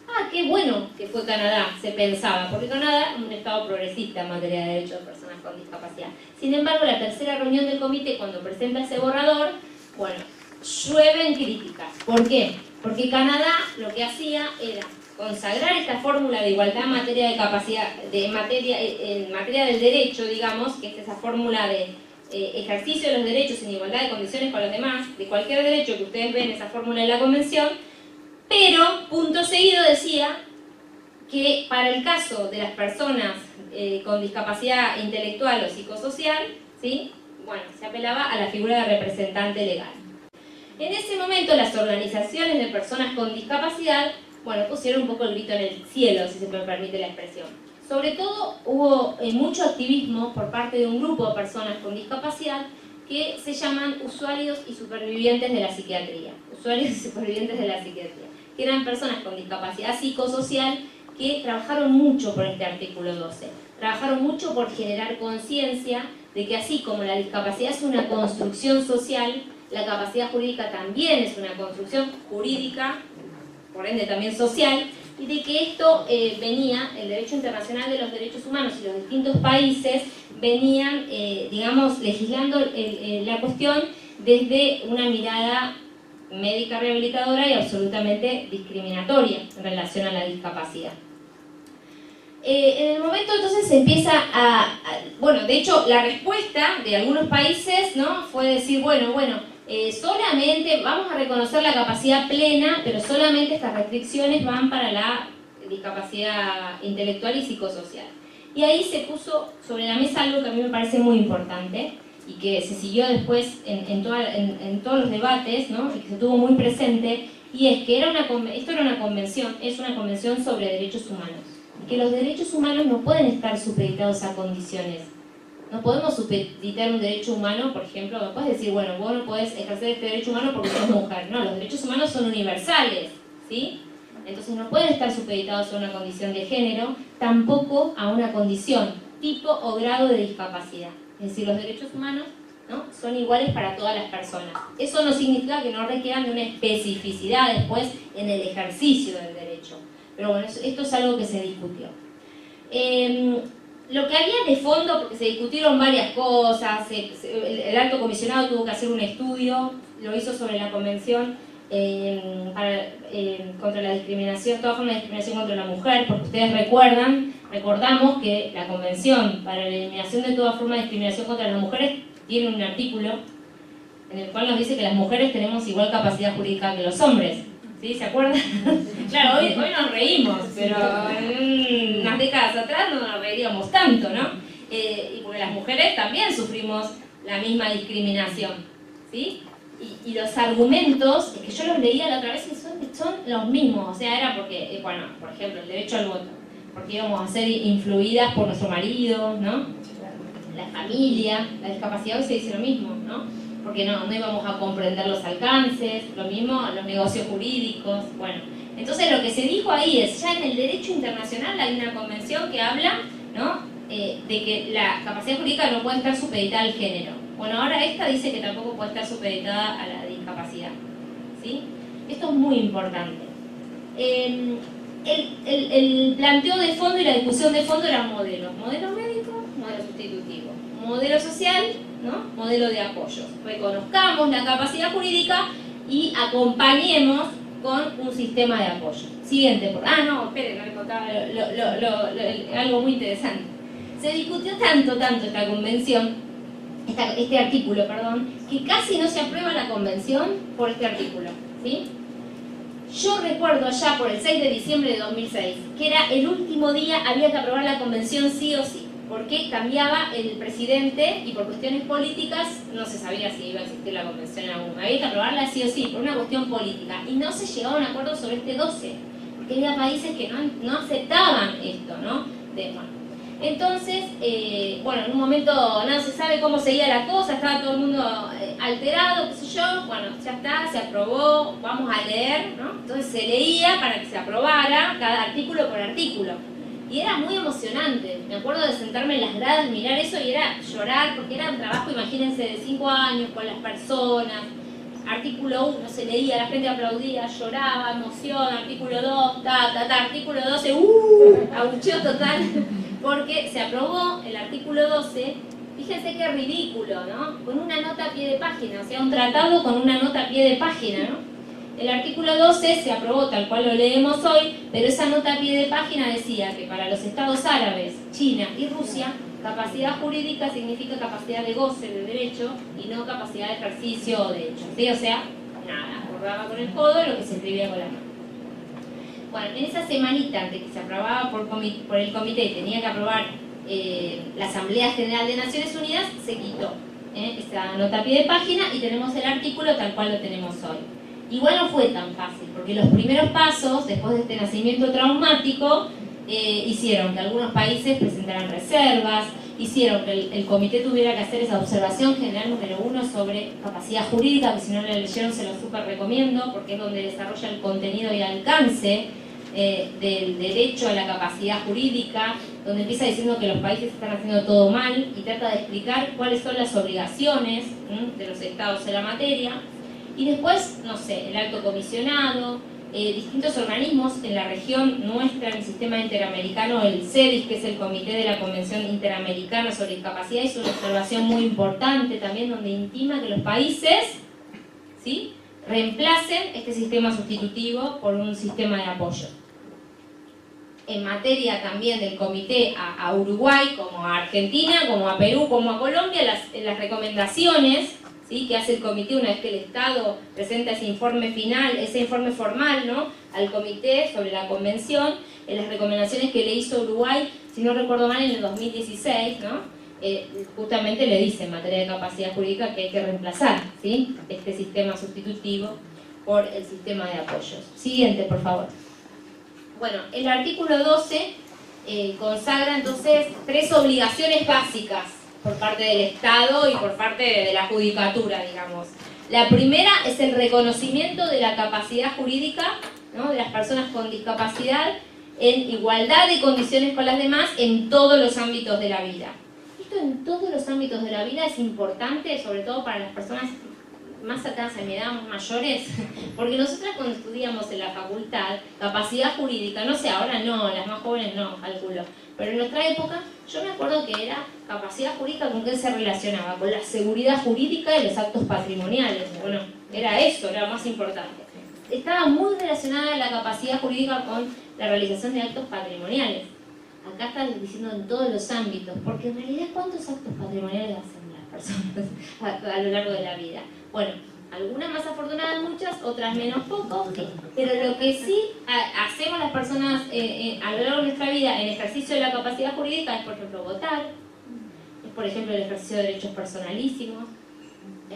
Ah, qué bueno que fue Canadá, se pensaba, porque Canadá es un estado progresista en materia de derechos de personas con discapacidad. Sin embargo, la tercera reunión del comité, cuando presenta ese borrador, bueno, llueven críticas. ¿Por qué? Porque Canadá lo que hacía era consagrar esta fórmula de igualdad en materia de capacidad, en materia del derecho, digamos, que es esa fórmula de ejercicio de los derechos en igualdad de condiciones con los demás, de cualquier derecho que ustedes ven esa fórmula en la Convención, pero, punto seguido, decía que para el caso de las personas con discapacidad intelectual o psicosocial, ¿sí?, bueno, se apelaba a la figura de representante legal. En ese momento las organizaciones de personas con discapacidad, bueno, pusieron un poco el grito en el cielo, si se me permite la expresión. Sobre todo hubo mucho activismo por parte de un grupo de personas con discapacidad que se llaman usuarios y supervivientes de la psiquiatría. Usuarios y supervivientes de la psiquiatría, que eran personas con discapacidad psicosocial que trabajaron mucho por este artículo 12. Trabajaron mucho por generar conciencia de que así como la discapacidad es una construcción social, la capacidad jurídica también es una construcción jurídica, por ende también social, y de que esto venía, el derecho internacional de los derechos humanos y los distintos países venían, digamos, legislando la cuestión desde una mirada médica rehabilitadora y absolutamente discriminatoria en relación a la discapacidad. En el momento entonces se empieza bueno, de hecho la respuesta de algunos países, ¿no?, fue decir, bueno, solamente vamos a reconocer la capacidad plena, pero solamente estas restricciones van para la discapacidad intelectual y psicosocial. Y ahí se puso sobre la mesa algo que a mí me parece muy importante y que se siguió después en todos los debates, ¿no?, y que se tuvo muy presente, y es que esto era una convención, es una convención sobre derechos humanos. Que los derechos humanos no pueden estar supeditados a condiciones. No podemos supeditar un derecho humano, por ejemplo, no puedes decir, bueno, vos no podés ejercer este derecho humano porque sos mujer. No, los derechos humanos son universales, ¿sí? Entonces no pueden estar supeditados a una condición de género, tampoco a una condición, tipo o grado de discapacidad. Es decir, los derechos humanos, ¿no?, son iguales para todas las personas. Eso no significa que no requieran de una especificidad después en el ejercicio del derecho. Pero bueno, esto es algo que se discutió. Lo que había de fondo, porque se discutieron varias cosas, el alto comisionado tuvo que hacer un estudio, lo hizo sobre la Convención contra la discriminación, toda forma de discriminación contra la mujer, porque ustedes recordamos que la Convención para la eliminación de toda forma de discriminación contra las mujeres tiene un artículo en el cual nos dice que las mujeres tenemos igual capacidad jurídica que los hombres. ¿Sí? ¿Se acuerdan? Claro, hoy nos reímos, pero en unas décadas atrás no nos reiríamos tanto, ¿no? Y porque las mujeres también sufrimos la misma discriminación, ¿sí? Y los argumentos, es que yo los leía la otra vez y son son los mismos, o sea, era porque, bueno, por ejemplo, el derecho al voto, porque íbamos a ser influidas por nuestro marido, ¿no? La familia, la discapacidad hoy se dice lo mismo, ¿no? Porque no íbamos a comprender los alcances, lo mismo los negocios jurídicos, bueno. Entonces lo que se dijo ahí es, ya en el derecho internacional hay una convención que habla, ¿no? De que la capacidad jurídica no puede estar supeditada al género. Bueno, ahora esta dice que tampoco puede estar supeditada a la discapacidad, ¿sí? Esto es muy importante. El planteo de fondo y la discusión de fondo eran modelos. Modelo médico, modelo sustitutivo. Modelo social, ¿no? Modelo de apoyos. Reconozcamos la capacidad jurídica y acompañemos con un sistema de apoyo. Siguiente. No, esperen, no les contaba algo muy interesante. Se discutió tanto esta convención, este artículo, perdón, que casi no se aprueba la convención por este artículo, ¿sí? Yo recuerdo ya por el 6 de diciembre de 2006 que era el último día, había que aprobar la convención sí o sí, porque cambiaba el presidente y por cuestiones políticas no se sabía si iba a existir la convención aún. Había que aprobarla sí o sí, por una cuestión política. Y no se llegaba a un acuerdo sobre este 12, porque había países que no aceptaban esto, ¿no? Entonces, bueno, en un momento no se sabe cómo seguía la cosa, estaba todo el mundo alterado, qué sé yo, bueno, ya está, se aprobó, vamos a leer, ¿no? Entonces se leía para que se aprobara cada artículo por artículo. Y era muy emocionante, me acuerdo de sentarme en las gradas, mirar eso y era llorar, porque era un trabajo, imagínense, de 5 años con las personas. Artículo 1 se leía, la gente aplaudía, lloraba, emoción, artículo 2, artículo 12, abucheo total, porque se aprobó el artículo 12, fíjense qué ridículo, ¿no? Con una nota a pie de página, o sea, un tratado con una nota a pie de página, ¿no? El artículo 12 se aprobó tal cual lo leemos hoy, pero esa nota a pie de página decía que para los estados árabes, China y Rusia, capacidad jurídica significa capacidad de goce de derecho y no capacidad de ejercicio o de hecho, ¿sí? O sea, nada, acordaba con el codo lo que se escribía con la mano. Bueno, en esa semanita antes que se aprobaba por el comité y tenía que aprobar la Asamblea General de Naciones Unidas, se quitó esa nota a pie de página y tenemos el artículo tal cual lo tenemos hoy. Igual no fue tan fácil, porque los primeros pasos, después de este nacimiento traumático, hicieron que algunos países presentaran reservas, hicieron que el comité tuviera que hacer esa observación general número 1 sobre capacidad jurídica, que si no la leyeron se lo súper recomiendo, porque es donde desarrolla el contenido y alcance del derecho a la capacidad jurídica, donde empieza diciendo que los países están haciendo todo mal y trata de explicar cuáles son las obligaciones de los estados en la materia. Y después, no sé, el alto comisionado, distintos organismos en la región nuestra, en el sistema interamericano, el CEDIS, que es el Comité de la Convención Interamericana sobre Discapacidad, hizo una observación muy importante también donde intima que los países, ¿sí?, reemplacen este sistema sustitutivo por un sistema de apoyo. En materia también del comité a Uruguay, como a Argentina, como a Perú, como a Colombia, las recomendaciones, ¿sí?, que hace el comité una vez que el Estado presenta ese informe final, ese informe formal, ¿no?, al comité sobre la convención, en las recomendaciones que le hizo Uruguay, si no recuerdo mal, en el 2016, ¿no?, justamente le dice en materia de capacidad jurídica que hay que reemplazar, ¿sí?, este sistema sustitutivo por el sistema de apoyos. Siguiente, por favor. Bueno, el artículo 12 consagra entonces 3 obligaciones básicas por parte del Estado y por parte de la judicatura, digamos. La primera es el reconocimiento de la capacidad jurídica, ¿no?, de las personas con discapacidad en igualdad de condiciones con las demás en todos los ámbitos de la vida. Esto en todos los ámbitos de la vida es importante, sobre todo para las personas más cercanas a mi edad, más mayores, porque nosotras cuando estudiamos en la facultad, capacidad jurídica, no sé, ahora no, las más jóvenes no, calculo, pero en nuestra época yo me acuerdo que era capacidad jurídica con qué se relacionaba, con la seguridad jurídica de los actos patrimoniales. Bueno, era eso, era lo más importante. Estaba muy relacionada la capacidad jurídica con la realización de actos patrimoniales. Acá están diciendo en todos los ámbitos, porque en realidad ¿cuántos actos patrimoniales hacen las personas a lo largo de la vida? Bueno, algunas más afortunadas, muchas, otras menos poco, pero lo que sí hacemos las personas a lo largo de nuestra vida en ejercicio de la capacidad jurídica es, por ejemplo, votar, es, por ejemplo, el ejercicio de derechos personalísimos,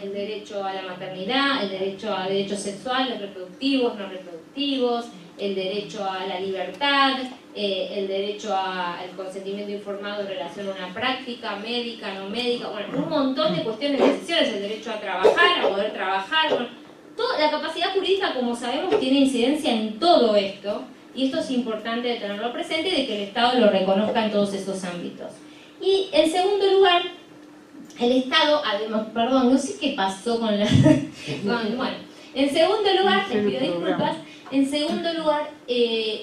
el derecho a la maternidad, el derecho a derechos sexuales, reproductivos, no reproductivos, el derecho a la libertad, el derecho al consentimiento informado en relación a una práctica médica, no médica, bueno, un montón de cuestiones de decisiones, el derecho a trabajar, a poder trabajar, bueno, la capacidad jurídica, como sabemos, tiene incidencia en todo esto, y esto es importante de tenerlo presente y de que el Estado lo reconozca en todos estos ámbitos. Y en segundo lugar, el Estado, además, perdón, no sé qué pasó con la... bueno, en segundo lugar, les pido disculpas, en segundo lugar,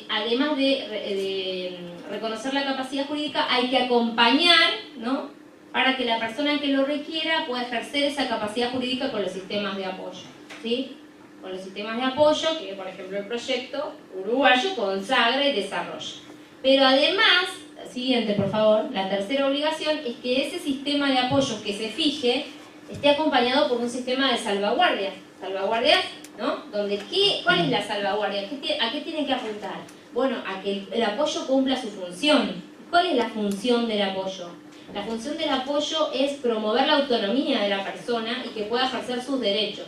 además de reconocer la capacidad jurídica, hay que acompañar, ¿no?, para que la persona que lo requiera pueda ejercer esa capacidad jurídica con los sistemas de apoyo, ¿sí? Con los sistemas de apoyo que, por ejemplo, el proyecto uruguayo consagra y desarrolla. Pero además, siguiente por favor, la tercera obligación es que ese sistema de apoyo que se fije esté acompañado por un sistema de salvaguardias. Salvaguardias, ¿no? Donde, ¿cuál es la salvaguardia? ¿A qué tiene que apuntar? Bueno, a que el apoyo cumpla su función. ¿Cuál es la función del apoyo? La función del apoyo es promover la autonomía de la persona y que pueda ejercer sus derechos.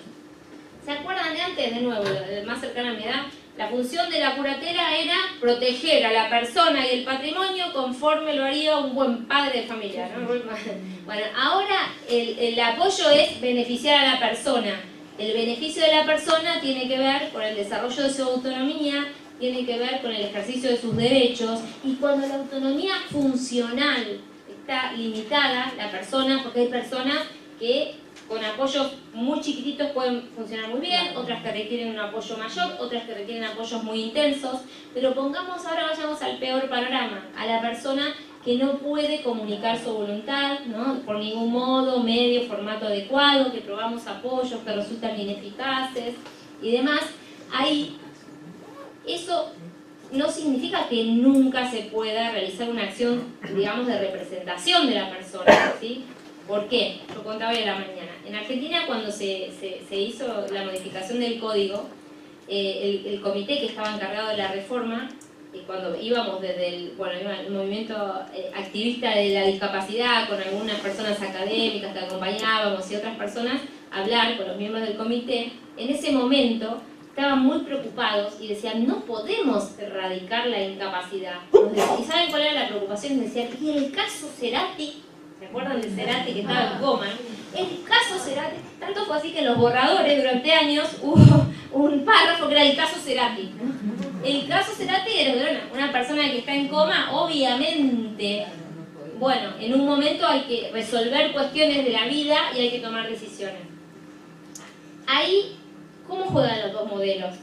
¿Se acuerdan de antes? De nuevo, más cercana a mi edad, la función de la curatela era proteger a la persona y el patrimonio conforme lo haría un buen padre de familia, ¿no? Bueno, ahora el apoyo es beneficiar a la persona. El beneficio de la persona tiene que ver con el desarrollo de su autonomía, tiene que ver con el ejercicio de sus derechos, y cuando la autonomía funcional está limitada, la persona, porque hay personas que con apoyos muy chiquititos pueden funcionar muy bien, otras que requieren un apoyo mayor, otras que requieren apoyos muy intensos, pero pongamos ahora, vayamos al peor panorama, a la persona que no puede comunicar su voluntad, ¿no?, por ningún modo, medio, formato adecuado, que probamos apoyos que resultan ineficaces y demás. Ahí, eso no significa que nunca se pueda realizar una acción, digamos, de representación de la persona, ¿sí? ¿Por qué? Yo contaba de la mañana. En Argentina, cuando se hizo la modificación del código, el comité que estaba encargado de la reforma, y cuando íbamos desde el movimiento activista de la discapacidad, con algunas personas académicas que acompañábamos y otras personas, a hablar con los miembros del comité, en ese momento estaban muy preocupados y decían, no podemos erradicar la incapacidad. ¿Y saben cuál era la preocupación? Decían, ¿y el caso Cerati? ¿Se acuerdan de Cerati que estaba en coma? El caso Cerati, tanto fue así que en los borradores durante años hubo un párrafo que era el caso Cerati. El caso Cerati era una persona que está en coma, obviamente. Bueno, en un momento hay que resolver cuestiones de la vida y hay que tomar decisiones. Ahí, ¿cómo juegan los dos modelos?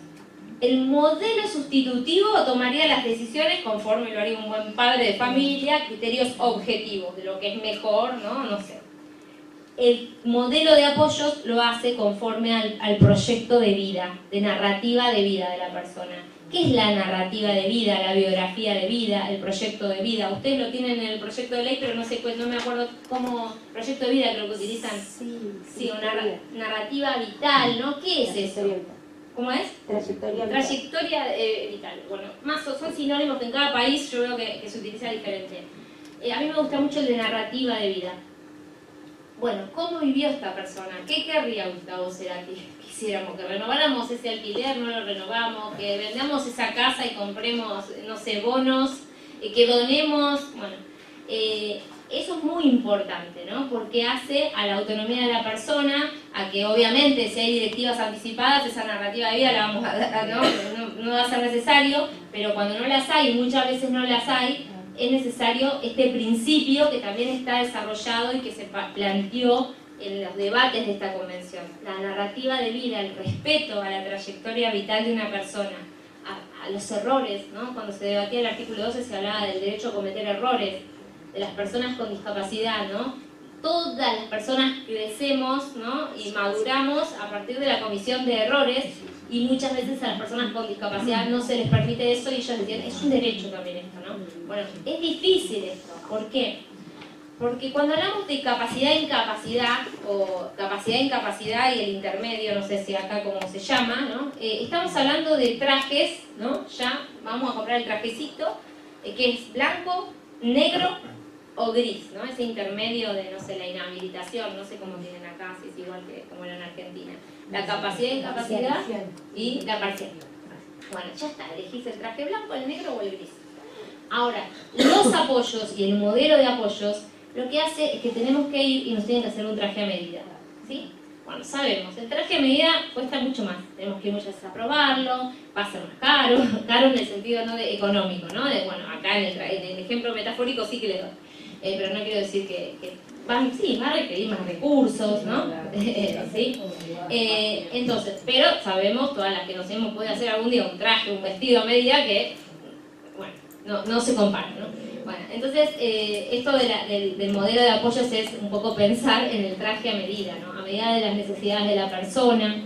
El modelo sustitutivo tomaría las decisiones conforme lo haría un buen padre de familia, criterios objetivos de lo que es mejor, no sé. El modelo de apoyos lo hace conforme al proyecto de vida, de narrativa de vida de la persona. ¿Qué es la narrativa de vida, la biografía de vida, el proyecto de vida? Ustedes lo tienen en el proyecto de ley, pero no sé, no me acuerdo cómo, proyecto de vida creo que utilizan. Sí, una narrativa vital, ¿no? ¿Qué es eso? ¿Cómo es? Trayectoria vital. Bueno, más son sinónimos que en cada país yo veo que se utiliza diferente. A mí me gusta mucho el de narrativa de vida. Bueno, ¿cómo vivió esta persona? ¿Qué querría Gustavo Cerati? Quisiéramos que renováramos ese alquiler, no lo renovamos, que vendamos esa casa y compremos, no sé, bonos, que donemos, bueno, eso es muy importante, ¿no? Porque hace a la autonomía de la persona, a que obviamente si hay directivas anticipadas, esa narrativa de vida la vamos a dar, no va a ser necesario, pero cuando no las hay, y muchas veces no las hay, es necesario este principio que también está desarrollado y que se planteó en los debates de esta convención. La narrativa de vida, el respeto a la trayectoria vital de una persona, a los errores, ¿no? Cuando se debatía el artículo 12 se hablaba del derecho a cometer errores, de las personas con discapacidad, ¿no? Todas las personas crecemos, ¿no?, y maduramos a partir de la comisión de errores, y muchas veces a las personas con discapacidad no se les permite eso y ellos decían, es un derecho también esto, ¿no? Bueno, es difícil esto. ¿Por qué? Porque cuando hablamos de capacidad-incapacidad, o capacidad-incapacidad y el intermedio, no sé si acá cómo se llama, ¿no? Estamos hablando de trajes, ¿no? Ya vamos a comprar el trajecito, que es blanco, negro, o gris, ¿no? Ese intermedio de, no sé, la inhabilitación, no sé cómo tienen acá, si es igual que como era en Argentina. La capacidad de incapacidad y la parcial. Bueno, ya está, elegís el traje blanco, el negro o el gris. Ahora, los apoyos y el modelo de apoyos, lo que hace es que tenemos que ir y nos tienen que hacer un traje a medida, ¿sí? Bueno, sabemos, el traje a medida cuesta mucho más. Tenemos que ir muchas veces a probarlo, va a ser más caro, caro en el sentido no de económico, ¿no? De, bueno, acá en el ejemplo metafórico sí que le doy. Pero no quiero decir que va a requerir más recursos, ¿no? ¿Sí? Entonces, pero sabemos, todas las que nos hemos podido hacer algún día un traje, un vestido a medida que, bueno, no se compara, ¿no? Bueno, entonces, esto del modelo de apoyos es un poco pensar en el traje a medida, ¿no? A medida de las necesidades de la persona,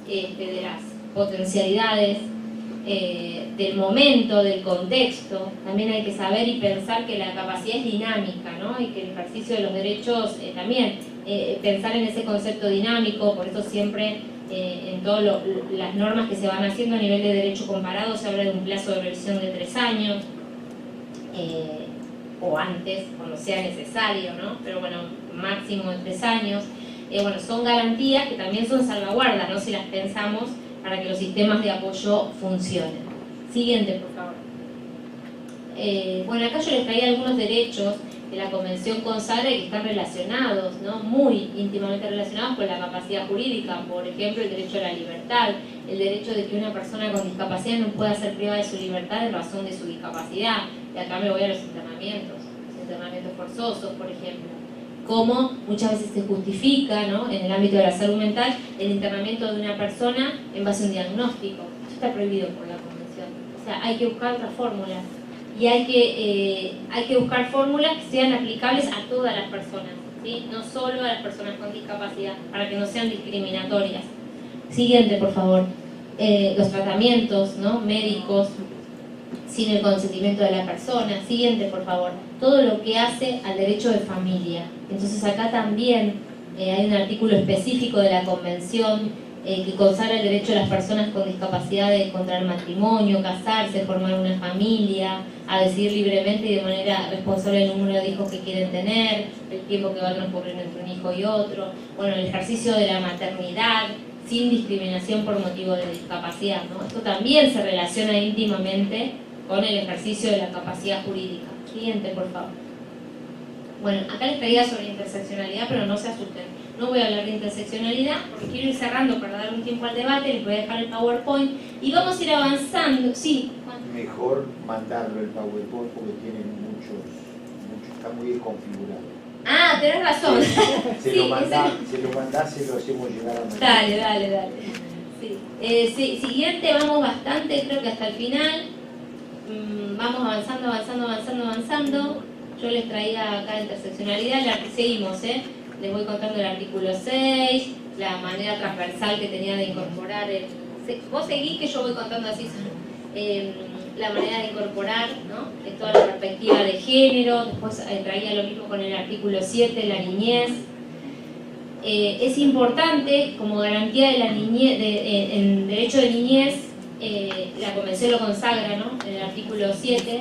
de las potencialidades, del momento, del contexto. También hay que saber y pensar que la capacidad es dinámica, ¿no? Y que el ejercicio de los derechos también, pensar en ese concepto dinámico. Por eso siempre en todas las normas que se van haciendo a nivel de derecho comparado se habla de un plazo de revisión de 3 años, o antes, cuando sea necesario, ¿no? Pero bueno, máximo de 3 años. Bueno, son garantías que también son salvaguardas, ¿no? Si las pensamos, para que los sistemas de apoyo funcionen. Siguiente, por favor. Bueno, acá yo les traía algunos derechos que la Convención consagra y que están relacionados, ¿no? Muy íntimamente relacionados con la capacidad jurídica. Por ejemplo, el derecho a la libertad, el derecho de que una persona con discapacidad no pueda ser privada de su libertad en razón de su discapacidad. Y acá me voy a los internamientos forzosos, por ejemplo. Cómo muchas veces se justifica, ¿no? En el ámbito de la salud mental el internamiento de una persona en base a un diagnóstico. Eso está prohibido por la Convención. O sea, hay que buscar otras fórmulas. Y hay que buscar fórmulas que sean aplicables a todas las personas, ¿sí? No solo a las personas con discapacidad, para que no sean discriminatorias. Siguiente, por favor. Los tratamientos, ¿no? Médicos sin el consentimiento de la persona. Siguiente, por favor. Todo lo que hace al derecho de familia. Entonces acá también hay un artículo específico de la Convención que consagra el derecho de las personas con discapacidad de contraer matrimonio, casarse, formar una familia, a decidir libremente y de manera responsable el número de hijos que quieren tener, el tiempo que va a transcurrir entre un hijo y otro. Bueno, el ejercicio de la maternidad sin discriminación por motivo de discapacidad, ¿no? Esto también se relaciona íntimamente con el ejercicio de la capacidad jurídica. Siguiente, por favor. Bueno, acá les pedía sobre interseccionalidad, pero no se asusten. No voy a hablar de interseccionalidad porque quiero ir cerrando para dar un tiempo al debate. Les voy a dejar el PowerPoint y vamos a ir avanzando. Sí, Juan. Mejor mandarlo el PowerPoint porque tiene muchos, está muy desconfigurado. Ah, tenés razón. Se lo mandás, se lo hacemos llegar a mañana. Dale. Sí. Sí, siguiente, vamos bastante, creo que hasta el final. Vamos avanzando. Yo les traía acá la interseccionalidad, seguimos, les voy contando el artículo 6, la manera transversal que tenía de incorporar vos seguís que yo voy contando así la manera de incorporar, ¿no? Toda la perspectiva de género. Después traía lo mismo con el artículo 7, la niñez. Es importante, como garantía de la niñez, en derecho de niñez, la Convención lo consagra, ¿no? En el artículo 7,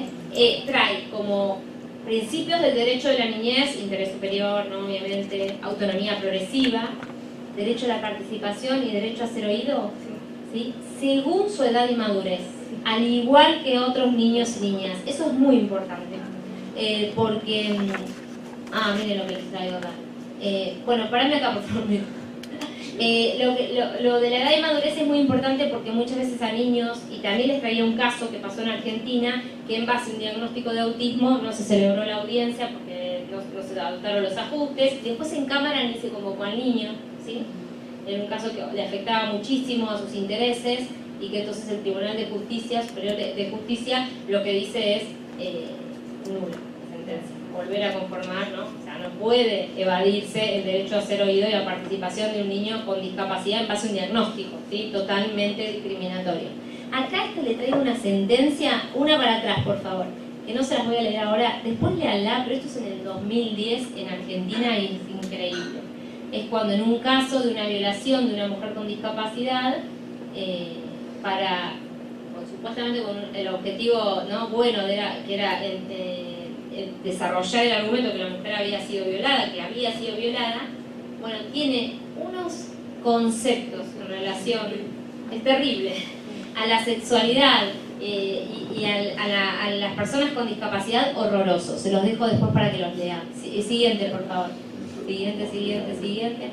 trae como principios del derecho de la niñez, interés superior, ¿no? Obviamente, autonomía progresiva, derecho a la participación y derecho a ser oído, ¿sí? Según su edad y madurez, al igual que otros niños y niñas. Eso es muy importante, porque... miren lo que les traigo acá. Bueno, parame acá, por favor. Lo de la edad y madurez es muy importante porque muchas veces a niños, y también les traía un caso que pasó en Argentina, que en base a un diagnóstico de autismo no se celebró la audiencia porque no se adoptaron los ajustes, y después en cámara ni se convocó al niño, ¿sí? Era un caso que le afectaba muchísimo a sus intereses y que entonces el Tribunal de Justicia, Superior de Justicia, lo que dice es nula la sentencia, volver a conformar, ¿no? O sea, no puede evadirse el derecho a ser oído y la participación de un niño con discapacidad en base a un diagnóstico, ¿sí? Totalmente discriminatorio. Acá le traigo una sentencia, una para atrás, por favor, que no se las voy a leer ahora, después léanla, pero esto es en el 2010 en Argentina y es increíble. Es cuando en un caso de una violación de una mujer con discapacidad, supuestamente con el objetivo, ¿no? Bueno, que era desarrollar el argumento que la mujer había sido violada, bueno, tiene unos conceptos en relación, es terrible, a la sexualidad y a las personas con discapacidad horrorosos. Se los dejo después para que los lean. Siguiente, por favor. Siguiente.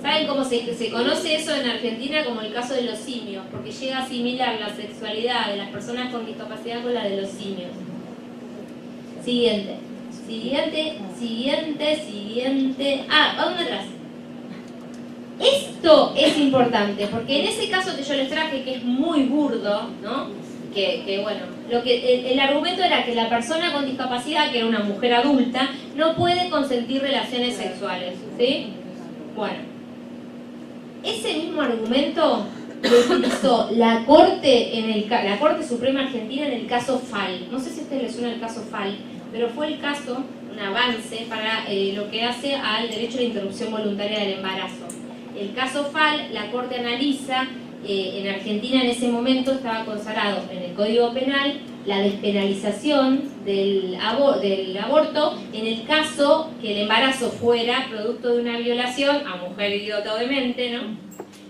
¿Saben cómo se conoce eso en Argentina como el caso de los simios? Porque llega a asimilar la sexualidad de las personas con discapacidad con la de los simios. Siguiente. Vamos atrás. Esto es importante, porque en ese caso que yo les traje, que es muy burdo, ¿no? Que bueno, el argumento era que la persona con discapacidad, que era una mujer adulta, no puede consentir relaciones sexuales, ¿sí? Bueno, ese mismo argumento lo utilizó la Corte Suprema Argentina en el caso FAL. No sé si a ustedes les suena el caso FAL, pero fue el caso, un avance para lo que hace al derecho a la interrupción voluntaria del embarazo. El caso FAL, la Corte analiza, en Argentina en ese momento estaba consagrado en el Código Penal la despenalización del aborto en el caso que el embarazo fuera producto de una violación a mujer idiota o demente, ¿no?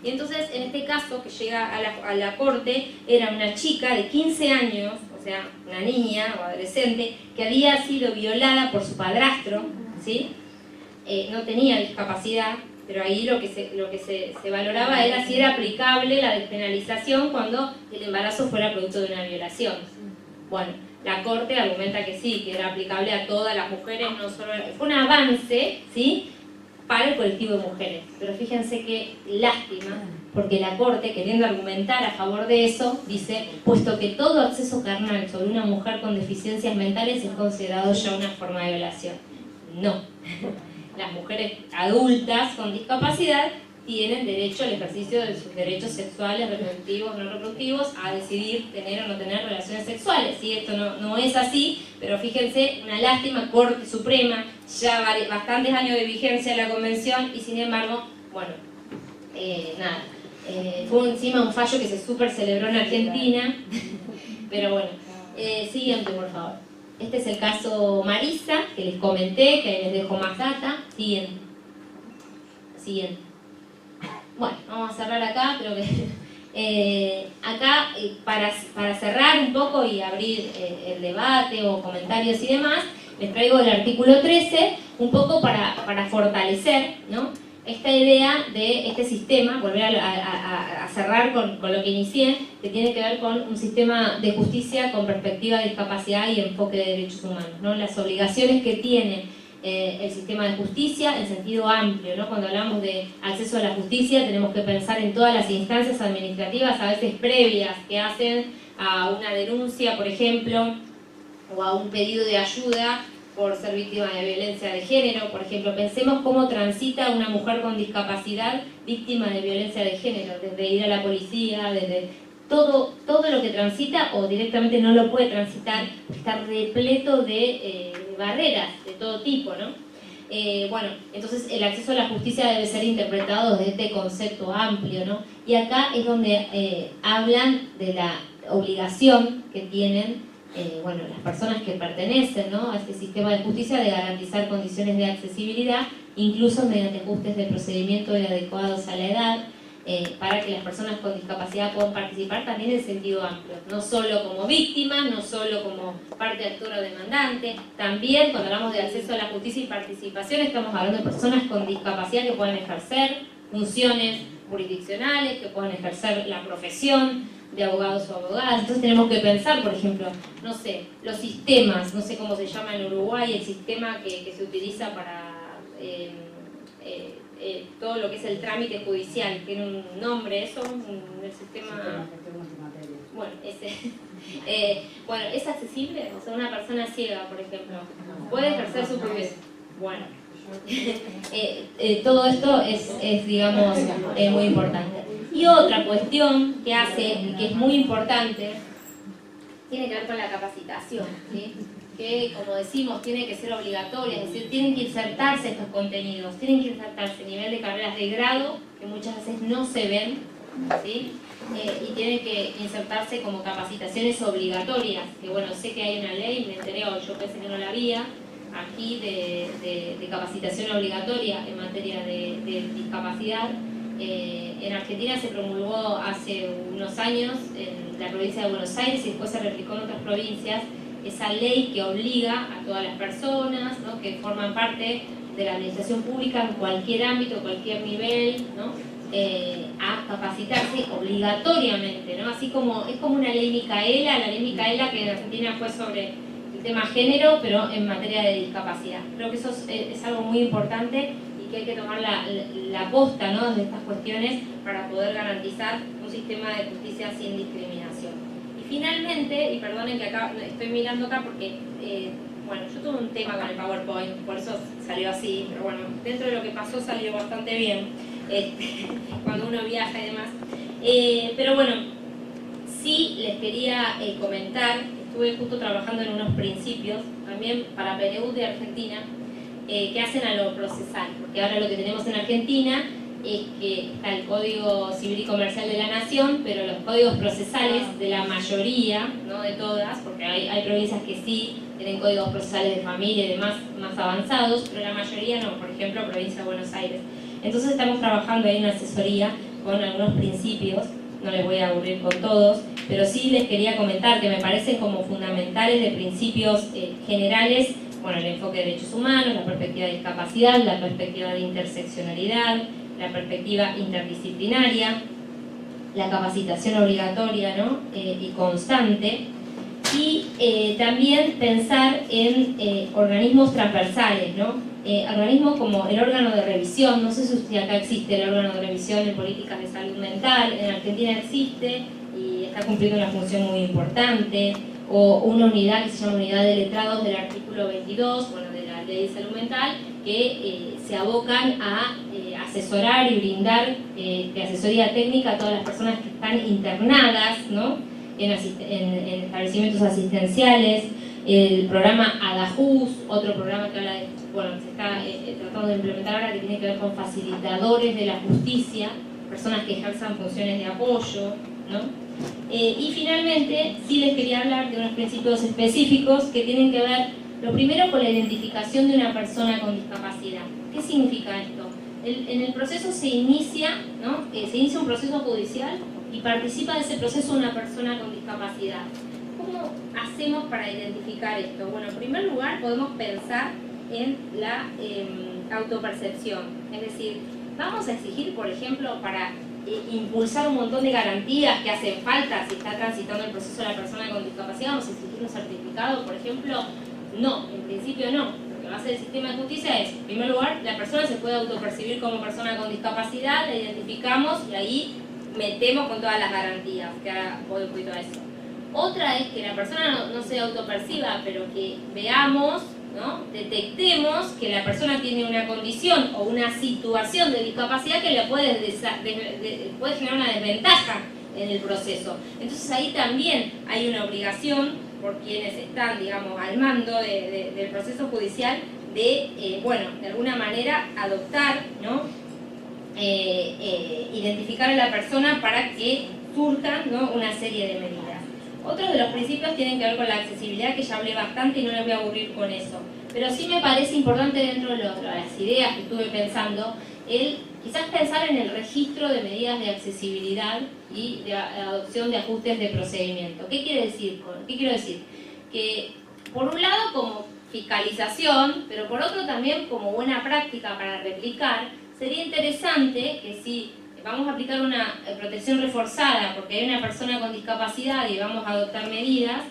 Y entonces, en este caso, que llega a la Corte, era una chica de 15 años, o sea, una niña o adolescente, que había sido violada por su padrastro, ¿sí? No tenía discapacidad, pero ahí lo que se valoraba era si era aplicable la despenalización cuando el embarazo fuera producto de una violación. Bueno, la Corte argumenta que sí, que era aplicable a todas las mujeres, no solo... Fue un avance, ¿sí?, para el colectivo de mujeres. Pero fíjense qué lástima, porque la Corte, queriendo argumentar a favor de eso, dice, puesto que todo acceso carnal sobre una mujer con deficiencias mentales es considerado ya una forma de violación. No. Las mujeres adultas con discapacidad tienen derecho al ejercicio de sus derechos sexuales, reproductivos, no reproductivos, a decidir tener o no tener relaciones sexuales. ¿Sí? Esto no es así, pero fíjense, una lástima, Corte Suprema, ya bastantes años de vigencia la Convención, y sin embargo, bueno, nada, fue encima un fallo que se súper celebró en Argentina, pero bueno, siguiente, por favor. Este es el caso Marisa, que les comenté, que les dejo más data. Siguiente. Bueno, vamos a cerrar acá, creo que... acá, para cerrar un poco y abrir el debate o comentarios y demás, les traigo el artículo 13, un poco para fortalecer, ¿no?, esta idea de este sistema, volver a cerrar con lo que inicié, que tiene que ver con un sistema de justicia con perspectiva de discapacidad y enfoque de derechos humanos, ¿no? Las obligaciones que tiene el sistema de justicia en sentido amplio, ¿no? Cuando hablamos de acceso a la justicia tenemos que pensar en todas las instancias administrativas, a veces previas, que hacen a una denuncia, por ejemplo, o a un pedido de ayuda por ser víctima de violencia de género. Por ejemplo, pensemos cómo transita una mujer con discapacidad víctima de violencia de género, desde ir a la policía, desde todo lo que transita, o directamente no lo puede transitar, está repleto de barreras de todo tipo, ¿no? Bueno, entonces el acceso a la justicia debe ser interpretado desde este concepto amplio, ¿no? Y acá es donde hablan de la obligación que tienen bueno, las personas que pertenecen, ¿no?, a este sistema de justicia, de garantizar condiciones de accesibilidad, incluso mediante ajustes de procedimiento adecuados a la edad, para que las personas con discapacidad puedan participar también en sentido amplio, no solo como víctimas, no solo como parte actora o demandante. También cuando hablamos de acceso a la justicia y participación estamos hablando de personas con discapacidad que puedan ejercer funciones jurisdiccionales, que puedan ejercer la profesión de abogados o abogadas. Entonces tenemos que pensar, por ejemplo, no sé, los sistemas, no sé cómo se llama en Uruguay, el sistema que se utiliza para todo lo que es el trámite judicial, tiene un nombre eso, el sistema... Bueno, bueno, ¿es accesible? O sea, una persona ciega, por ejemplo, puede ejercer su profesión. Bueno, todo esto es digamos, muy importante. Y otra cuestión que es muy importante, tiene que ver con la capacitación, ¿sí? Que, como decimos, tiene que ser obligatoria, es decir, tienen que insertarse estos contenidos, tienen que insertarse a nivel de carreras de grado, que muchas veces no se ven, ¿sí? Y tienen que insertarse como capacitaciones obligatorias, que bueno, sé que hay una ley, me enteré, o yo pensé que no la había, aquí de capacitación obligatoria en materia de discapacidad. En Argentina se promulgó hace unos años en la provincia de Buenos Aires y después se replicó en otras provincias esa ley que obliga a todas las personas, ¿no?, que forman parte de la administración pública en cualquier ámbito, cualquier nivel, ¿no?, a capacitarse obligatoriamente, ¿no? Así como es como una ley Micaela, la ley Micaela que en Argentina fue sobre el tema género, pero en materia de discapacidad. Creo que eso es algo muy importante y que hay que tomar la posta, ¿no?, de estas cuestiones para poder garantizar un sistema de justicia sin discriminación. Y finalmente, y perdonen que acá estoy mirando acá porque bueno, yo tuve un tema con el PowerPoint, por eso salió así, pero bueno, dentro de lo que pasó salió bastante bien, cuando uno viaja y demás. Pero bueno, sí les quería comentar, estuve justo trabajando en unos principios, también para PNUD de Argentina, que hacen a lo procesal, porque ahora lo que tenemos en Argentina es que está el Código Civil y Comercial de la Nación, pero los códigos procesales de la mayoría, no de todas, porque hay provincias que sí tienen códigos procesales de familia y demás más avanzados, pero la mayoría no, por ejemplo, provincia de Buenos Aires. Entonces estamos trabajando ahí en asesoría con algunos principios, no les voy a aburrir con todos, pero sí les quería comentar que me parecen como fundamentales de principios generales, bueno, el enfoque de derechos humanos, la perspectiva de discapacidad, la perspectiva de interseccionalidad, la perspectiva interdisciplinaria, la capacitación obligatoria, ¿no?, y constante, y también pensar en organismos transversales, ¿no? Organismos como el órgano de revisión, no sé si acá existe el órgano de revisión en políticas de salud mental, en Argentina existe y está cumpliendo una función muy importante, o una unidad que se llama Unidad de Letrados del artículo 22, bueno, de la Ley de Salud Mental, que se abocan a asesorar y brindar de asesoría técnica a todas las personas que están internadas, ¿no?, en establecimientos asistenciales. El programa ADAJUS, otro programa que habla de, bueno, se está tratando de implementar ahora, que tiene que ver con facilitadores de la justicia, personas que ejerzan funciones de apoyo, ¿no? Y finalmente, sí les quería hablar de unos principios específicos que tienen que ver, lo primero, con la identificación de una persona con discapacidad. ¿Qué significa esto? En el proceso se inicia, ¿no?, se inicia un proceso judicial y participa de ese proceso una persona con discapacidad. ¿Cómo hacemos para identificar esto? Bueno, en primer lugar podemos pensar en la autopercepción, es decir, vamos a exigir, por ejemplo, para impulsar un montón de garantías que hacen falta si está transitando el proceso de la persona con discapacidad, vamos a exigir un certificado, por ejemplo. No, en principio no. Lo que va a hacer el sistema de justicia es, en primer lugar, la persona se puede autopercibir como persona con discapacidad, la identificamos y ahí metemos con todas las garantías, que ahora voy un poquito a eso. Otra es que la persona no se autoperciba, pero que veamos, ¿no?, detectemos que la persona tiene una condición o una situación de discapacidad que le puede generar una desventaja en el proceso. Entonces ahí también hay una obligación por quienes están, digamos, al mando del proceso judicial de, bueno, de alguna manera adoptar, ¿no?, identificar a la persona para que surjan, ¿no?, una serie de medidas. Otros de los principios tienen que ver con la accesibilidad, que ya hablé bastante y no les voy a aburrir con eso. Pero sí me parece importante, dentro de las ideas que estuve pensando, quizás pensar en el registro de medidas de accesibilidad y de adopción de ajustes de procedimiento. ¿Qué quiero decir? Que por un lado como fiscalización, pero por otro también como buena práctica para replicar, sería interesante que si vamos a aplicar una protección reforzada porque hay una persona con discapacidad y vamos a adoptar medidas,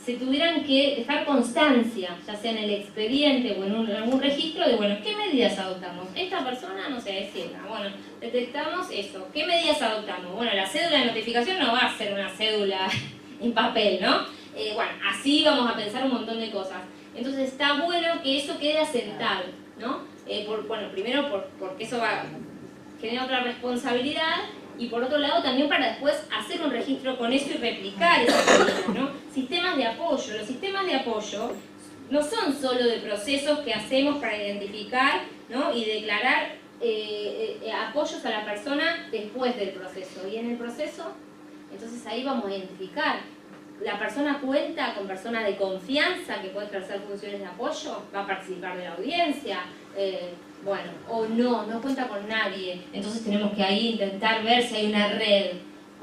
se tuvieran que dejar constancia, ya sea en el expediente o en algún registro, de, bueno, ¿qué medidas adoptamos? Esta persona, no sé, es ciega, bueno, detectamos eso, ¿qué medidas adoptamos? Bueno, la cédula de notificación no va a ser una cédula en papel, ¿no? Bueno, así vamos a pensar un montón de cosas. Entonces está bueno que eso quede asentado, ¿no? Bueno, primero porque eso genera otra responsabilidad, y por otro lado también para después hacer un registro con eso y replicar esas medidas, ¿no? Sistemas de apoyo. Los sistemas de apoyo no son solo de procesos que hacemos para identificar, ¿no?, y declarar apoyos a la persona después del proceso. Y en el proceso, entonces ahí vamos a identificar, la persona cuenta con personas de confianza que puede ejercer funciones de apoyo, va a participar de la audiencia, bueno, o no cuenta con nadie. Entonces tenemos que ahí intentar ver si hay una red.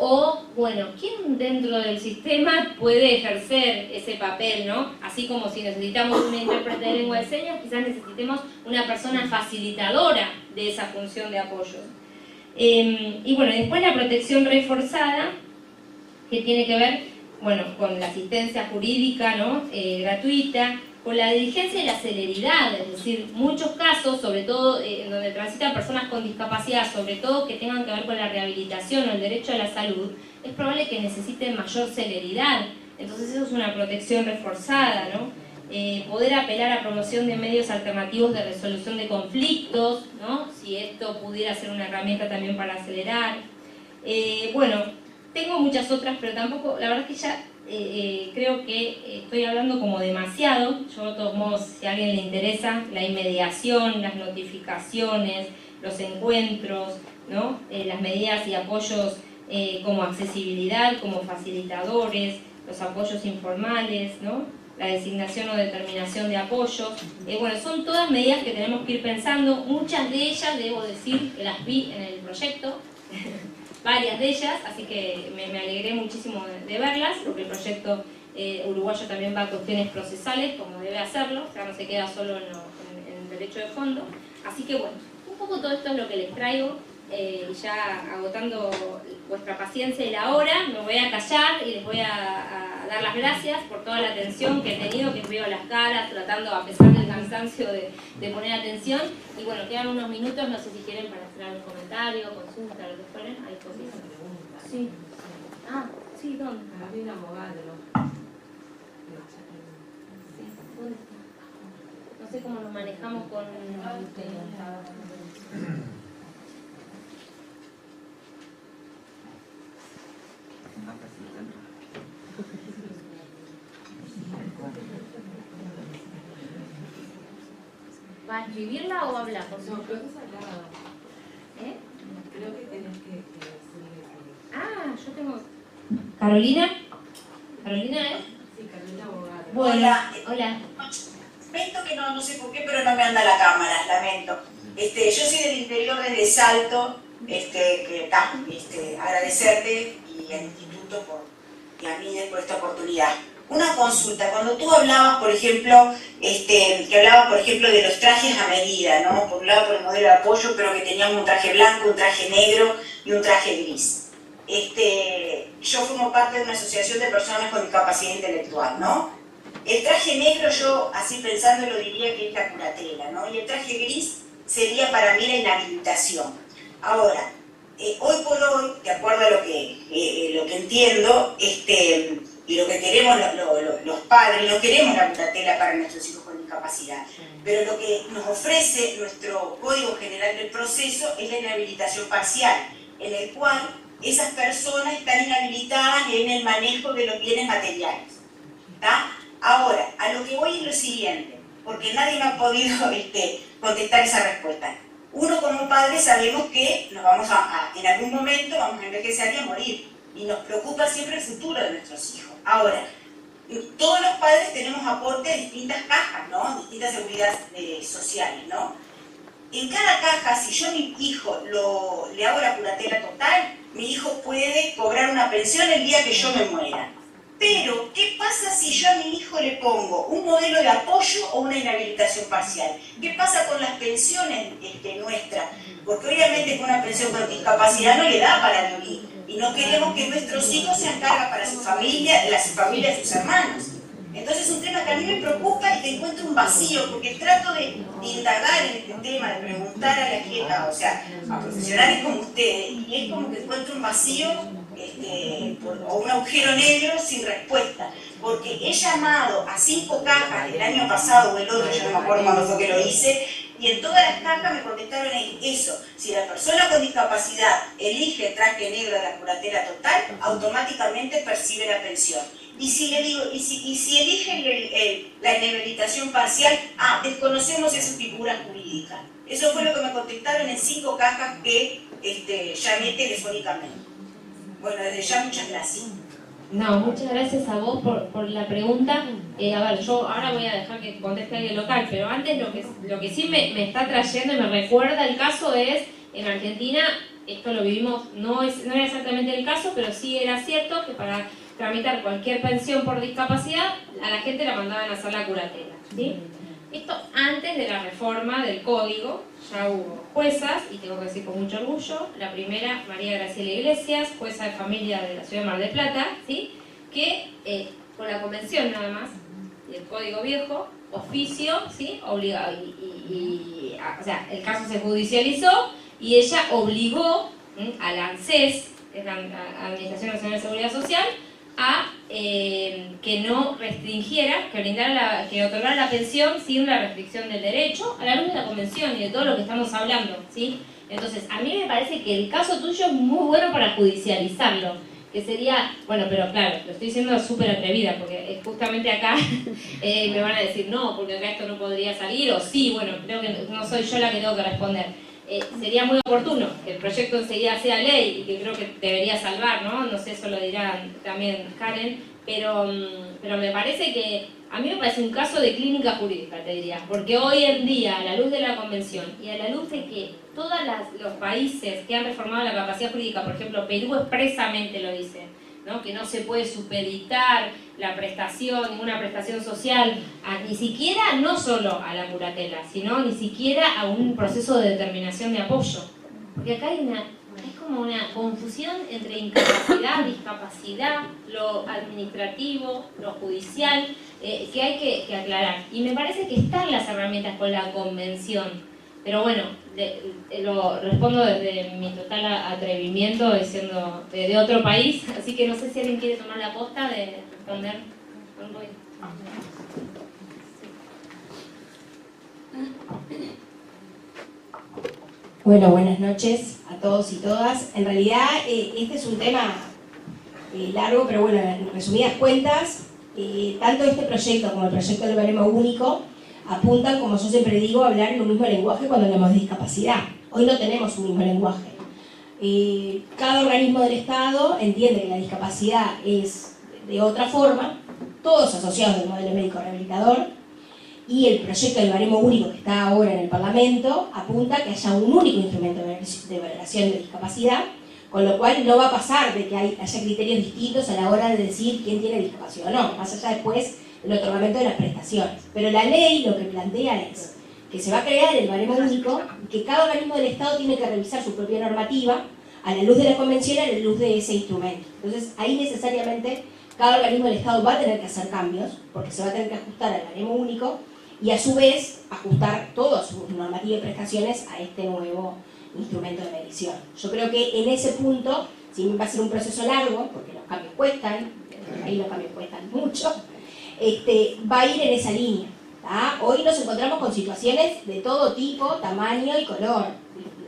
O, bueno, ¿quién dentro del sistema puede ejercer ese papel, no? Así como si necesitamos una intérprete de lengua de señas, quizás necesitemos una persona facilitadora de esa función de apoyo. Y bueno, después la protección reforzada, que tiene que ver, bueno, con la asistencia jurídica, ¿no? Gratuita, con la diligencia y la celeridad, es decir, muchos casos, sobre todo en donde transitan personas con discapacidad, sobre todo que tengan que ver con la rehabilitación o el derecho a la salud, es probable que necesiten mayor celeridad. Entonces eso es una protección reforzada, ¿no? Poder apelar a promoción de medios alternativos de resolución de conflictos, ¿no? Si esto pudiera ser una herramienta también para acelerar. Bueno, tengo muchas otras, pero tampoco, la verdad es que ya creo que estoy hablando como demasiado. Yo de todos modos, si a alguien le interesa, la inmediación, las notificaciones, los encuentros, ¿no? Las medidas y apoyos como accesibilidad, como facilitadores, los apoyos informales, ¿no? La designación o determinación de apoyos. Bueno, son todas medidas que tenemos que ir pensando. Muchas de ellas, debo decir, que las vi en el proyecto, varias de ellas, así que me alegré muchísimo de verlas, porque el proyecto uruguayo también va a cuestiones procesales, como debe hacerlo, o sea, no se queda solo en el derecho de fondo. Así que bueno, un poco todo esto es lo que les traigo, y ya agotando vuestra paciencia y la hora, me voy a callar y les voy a dar las gracias por toda la atención que he tenido, que veo las caras, tratando, a pesar del cansancio, de poner atención. Y bueno, quedan unos minutos, no sé si quieren para hacer algún comentario, consulta, lo que fueren. Hay cositas. Sí. Ah, sí, ¿dónde? Había una abogada, ¿no? Sí, ¿dónde está? No sé cómo nos manejamos con... ¿Va a escribirla o hablar? No, creo que es hablado. Creo que tenés que decirle que... Ah, yo tengo... ¿Carolina? ¿Carolina es? Sí, Carolina abogada. Bueno, Hola. hola. Lamento que no sé por qué, pero no me anda la cámara, lamento. Yo soy del interior desde Salto, agradecerte y al instituto y a mí por esta oportunidad. Una consulta, cuando tú hablabas, por ejemplo, de los trajes a medida, ¿no? Por un lado por el modelo de apoyo, pero que teníamos un traje blanco, un traje negro y un traje gris. Yo formo parte de una asociación de personas con discapacidad intelectual, ¿no? El traje negro, yo así pensándolo diría que es la curatela, ¿no? Y el traje gris sería para mí la inhabilitación. Ahora, hoy por hoy, de acuerdo a lo que entiendo, y lo que queremos los padres, no queremos la curatela para nuestros hijos con discapacidad, pero lo que nos ofrece nuestro Código General del Proceso es la inhabilitación parcial, en el cual esas personas están inhabilitadas en el manejo de los bienes materiales. ¿Tá? Ahora, a lo que voy es lo siguiente, porque nadie me ha podido contestar esa respuesta. Uno como padre sabemos que nos vamos en algún momento vamos a envejecer y a morir, y nos preocupa siempre el futuro de nuestros hijos. Ahora, todos los padres tenemos aporte de distintas cajas, ¿no? Distintas seguridades sociales, ¿no? En cada caja, si yo a mi hijo le hago la curatela total, mi hijo puede cobrar una pensión el día que yo me muera. Pero, ¿qué pasa si yo a mi hijo le pongo un modelo de apoyo o una inhabilitación parcial? ¿Qué pasa con las pensiones nuestras? Porque obviamente con una pensión con discapacidad no le da para vivir. Y no queremos que nuestros hijos sean carga para su familia, las familias de sus hermanos. Entonces es un tema que a mí me preocupa y que encuentro un vacío, porque trato de indagar en este tema, de preguntar a la gente, o sea, a profesionales como ustedes, y es como que encuentro un vacío o un agujero negro sin respuesta, porque he llamado a 5 cajas el año pasado o el otro, yo no me acuerdo cuándo fue que lo hice, y en todas las cajas me contestaron eso: si la persona con discapacidad elige el traje negro de la curatela total, automáticamente percibe la pensión. Y si le digo, y si elige la inhabilitación parcial, desconocemos esa figura jurídica. Eso fue lo que me contestaron en 5 cajas que llamé telefónicamente. Bueno, desde ya muchas gracias. No, muchas gracias a vos por la pregunta. A ver, yo ahora voy a dejar que conteste alguien local, pero antes lo que sí me está trayendo y me recuerda el caso es, en Argentina, esto lo vivimos, no era exactamente el caso, pero sí era cierto que para tramitar cualquier pensión por discapacidad, a la gente la mandaban a hacer la curatela, ¿sí? Esto antes de la reforma del código, ya hubo juezas, y tengo que decir con mucho orgullo, la primera, María Graciela Iglesias, jueza de familia de la ciudad de Mar del Plata, ¿sí? Que con la convención nada más, del código viejo, oficio, ¿sí? Obligado, o sea, el caso se judicializó y ella obligó a la ANSES, que es la Administración Nacional de Seguridad Social, a que no restringiera, que otorgara la pensión sin la restricción del derecho, a la luz de la convención y de todo lo que estamos hablando, ¿sí? Entonces, a mí me parece que el caso tuyo es muy bueno para judicializarlo, que sería, bueno, pero claro, lo estoy diciendo súper atrevida, porque justamente acá me van a decir, no, porque acá esto no podría salir, o sí, bueno, creo que no soy yo la que tengo que responder. Sería muy oportuno que el proyecto enseguida sea ley y que creo que debería salvar, ¿no? No sé, eso lo dirá también Karen, pero me parece que, a mí me parece un caso de clínica jurídica, te diría, porque hoy en día, a la luz de la convención y a la luz de que todos los países que han reformado la capacidad jurídica, por ejemplo, Perú expresamente lo dice, ¿no? Que no se puede supeditar la prestación, ninguna prestación social, ni siquiera, no solo a la curatela, sino ni siquiera a un proceso de determinación de apoyo. Porque acá hay como una confusión entre incapacidad, discapacidad, lo administrativo, lo judicial, que hay que aclarar. Y me parece que están las herramientas con la convención. Pero bueno, lo respondo desde mi total atrevimiento, siendo de otro país, así que no sé si alguien quiere tomar la posta de responder. Bueno, buenas noches a todos y todas. En realidad, este es un tema largo, pero bueno, en resumidas cuentas, tanto este proyecto como el proyecto del baremo único apuntan, como yo siempre digo, a hablar en un mismo lenguaje cuando hablamos de discapacidad. Hoy no tenemos un mismo lenguaje. Cada organismo del Estado entiende que la discapacidad es de otra forma, todos asociados al modelo médico rehabilitador, y el proyecto del baremo único que está ahora en el Parlamento apunta a que haya un único instrumento de valoración de discapacidad, con lo cual no va a pasar de que haya criterios distintos a la hora de decir quién tiene discapacidad o no, más allá después del otorgamiento de las prestaciones. Pero la ley lo que plantea es que se va a crear el baremo único y que cada organismo del Estado tiene que revisar su propia normativa a la luz de la convención y a la luz de ese instrumento. Entonces ahí necesariamente cada organismo del Estado va a tener que hacer cambios, porque se va a tener que ajustar al baremo único y a su vez ajustar toda su normativa de prestaciones a este nuevo instrumento de medición. Yo creo que en ese punto, si va a ser un proceso largo, porque los cambios cuestan, ahí los cambios cuestan mucho, va a ir en esa línea. ¿tá? Hoy nos encontramos con situaciones de todo tipo, tamaño y color,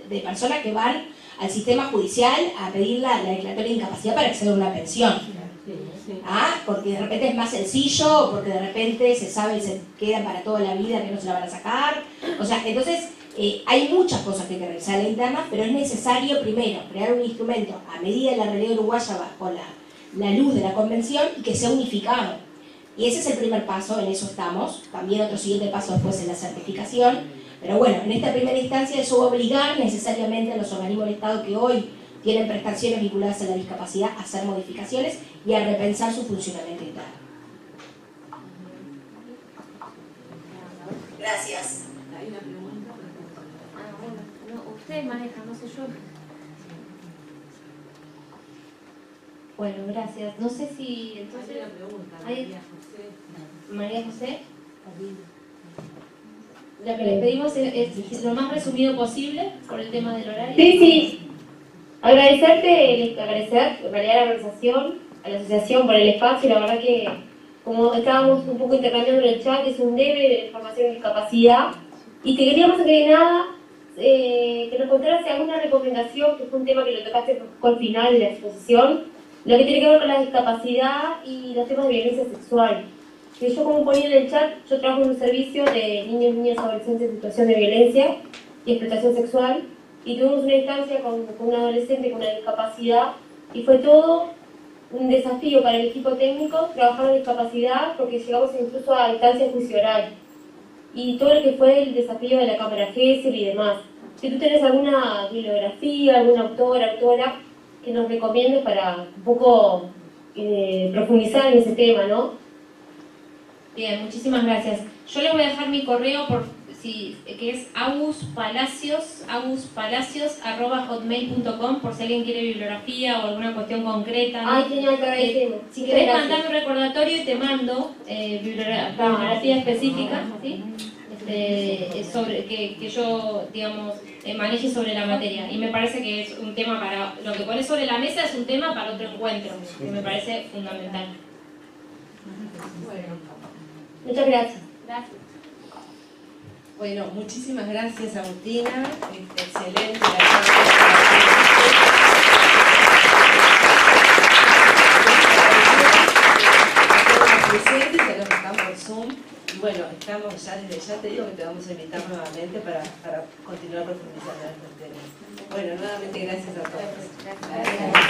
de personas que van al sistema judicial a pedir la declaratoria de incapacidad para acceder a una pensión. Porque de repente es más sencillo, o porque de repente se sabe y se queda para toda la vida que no se la van a sacar. O sea, entonces hay muchas cosas que hay que revisar en la interna, pero es necesario primero crear un instrumento a medida de la realidad uruguaya bajo la luz de la convención y que sea unificado. Y ese es el primer paso, en eso estamos. También otro siguiente paso después es la certificación. Pero bueno, en esta primera instancia eso va a obligar necesariamente a los organismos del Estado que hoy tienen prestaciones vinculadas a la discapacidad a hacer modificaciones y a repensar su funcionamiento interno. Gracias. ¿Hay una pregunta? Bueno, no, ustedes manejan, no sé yo. Bueno, gracias. No sé si entonces... Hay una pregunta, María José. Lo que les pedimos es lo más resumido posible por el tema del horario. Sí. Agradecer en realidad a la organización, a la asociación por el espacio. La verdad que, como estábamos un poco intercambiando en el chat, es un debe de formación y discapacidad. Y te queríamos, antes que nada, que nos contaras alguna recomendación, que fue un tema que lo tocaste al final de la exposición, lo que tiene que ver con la discapacidad y los temas de violencia sexual. Que yo, como ponía en el chat, yo trabajo en un servicio de niños, niñas y adolescentes en situación de violencia, y explotación sexual, y tuvimos una instancia con un adolescente con una discapacidad, y fue todo un desafío para el equipo técnico trabajar la discapacidad, porque llegamos incluso a instancia de juicio oral, y todo lo que fue el desafío de la cámara GESEL y demás. Si tú tenés alguna bibliografía, alguna autora que nos recomiendes para un poco profundizar en ese tema, ¿no? Bien, muchísimas gracias. Yo les voy a dejar mi correo que es aguspalacios@hotmail.com, por si alguien quiere bibliografía o alguna cuestión concreta, ¿no? Ay, genial, te agradecemos. Si querés mandarme un recordatorio y te mando bibliografía específica, ¿sí? Sobre que yo, digamos, maneje sobre la materia. Y me parece que es un tema para... Lo que pones sobre la mesa es un tema para otro encuentro, que me parece fundamental. Muchas gracias. Gracias. Bueno, muchísimas gracias, Agustina. Excelente presentes, a los que están por Zoom. Y bueno, estamos ya desde ya, te digo que te vamos a invitar nuevamente para continuar profundizando en estos temas. Bueno, nuevamente gracias a todos. Gracias.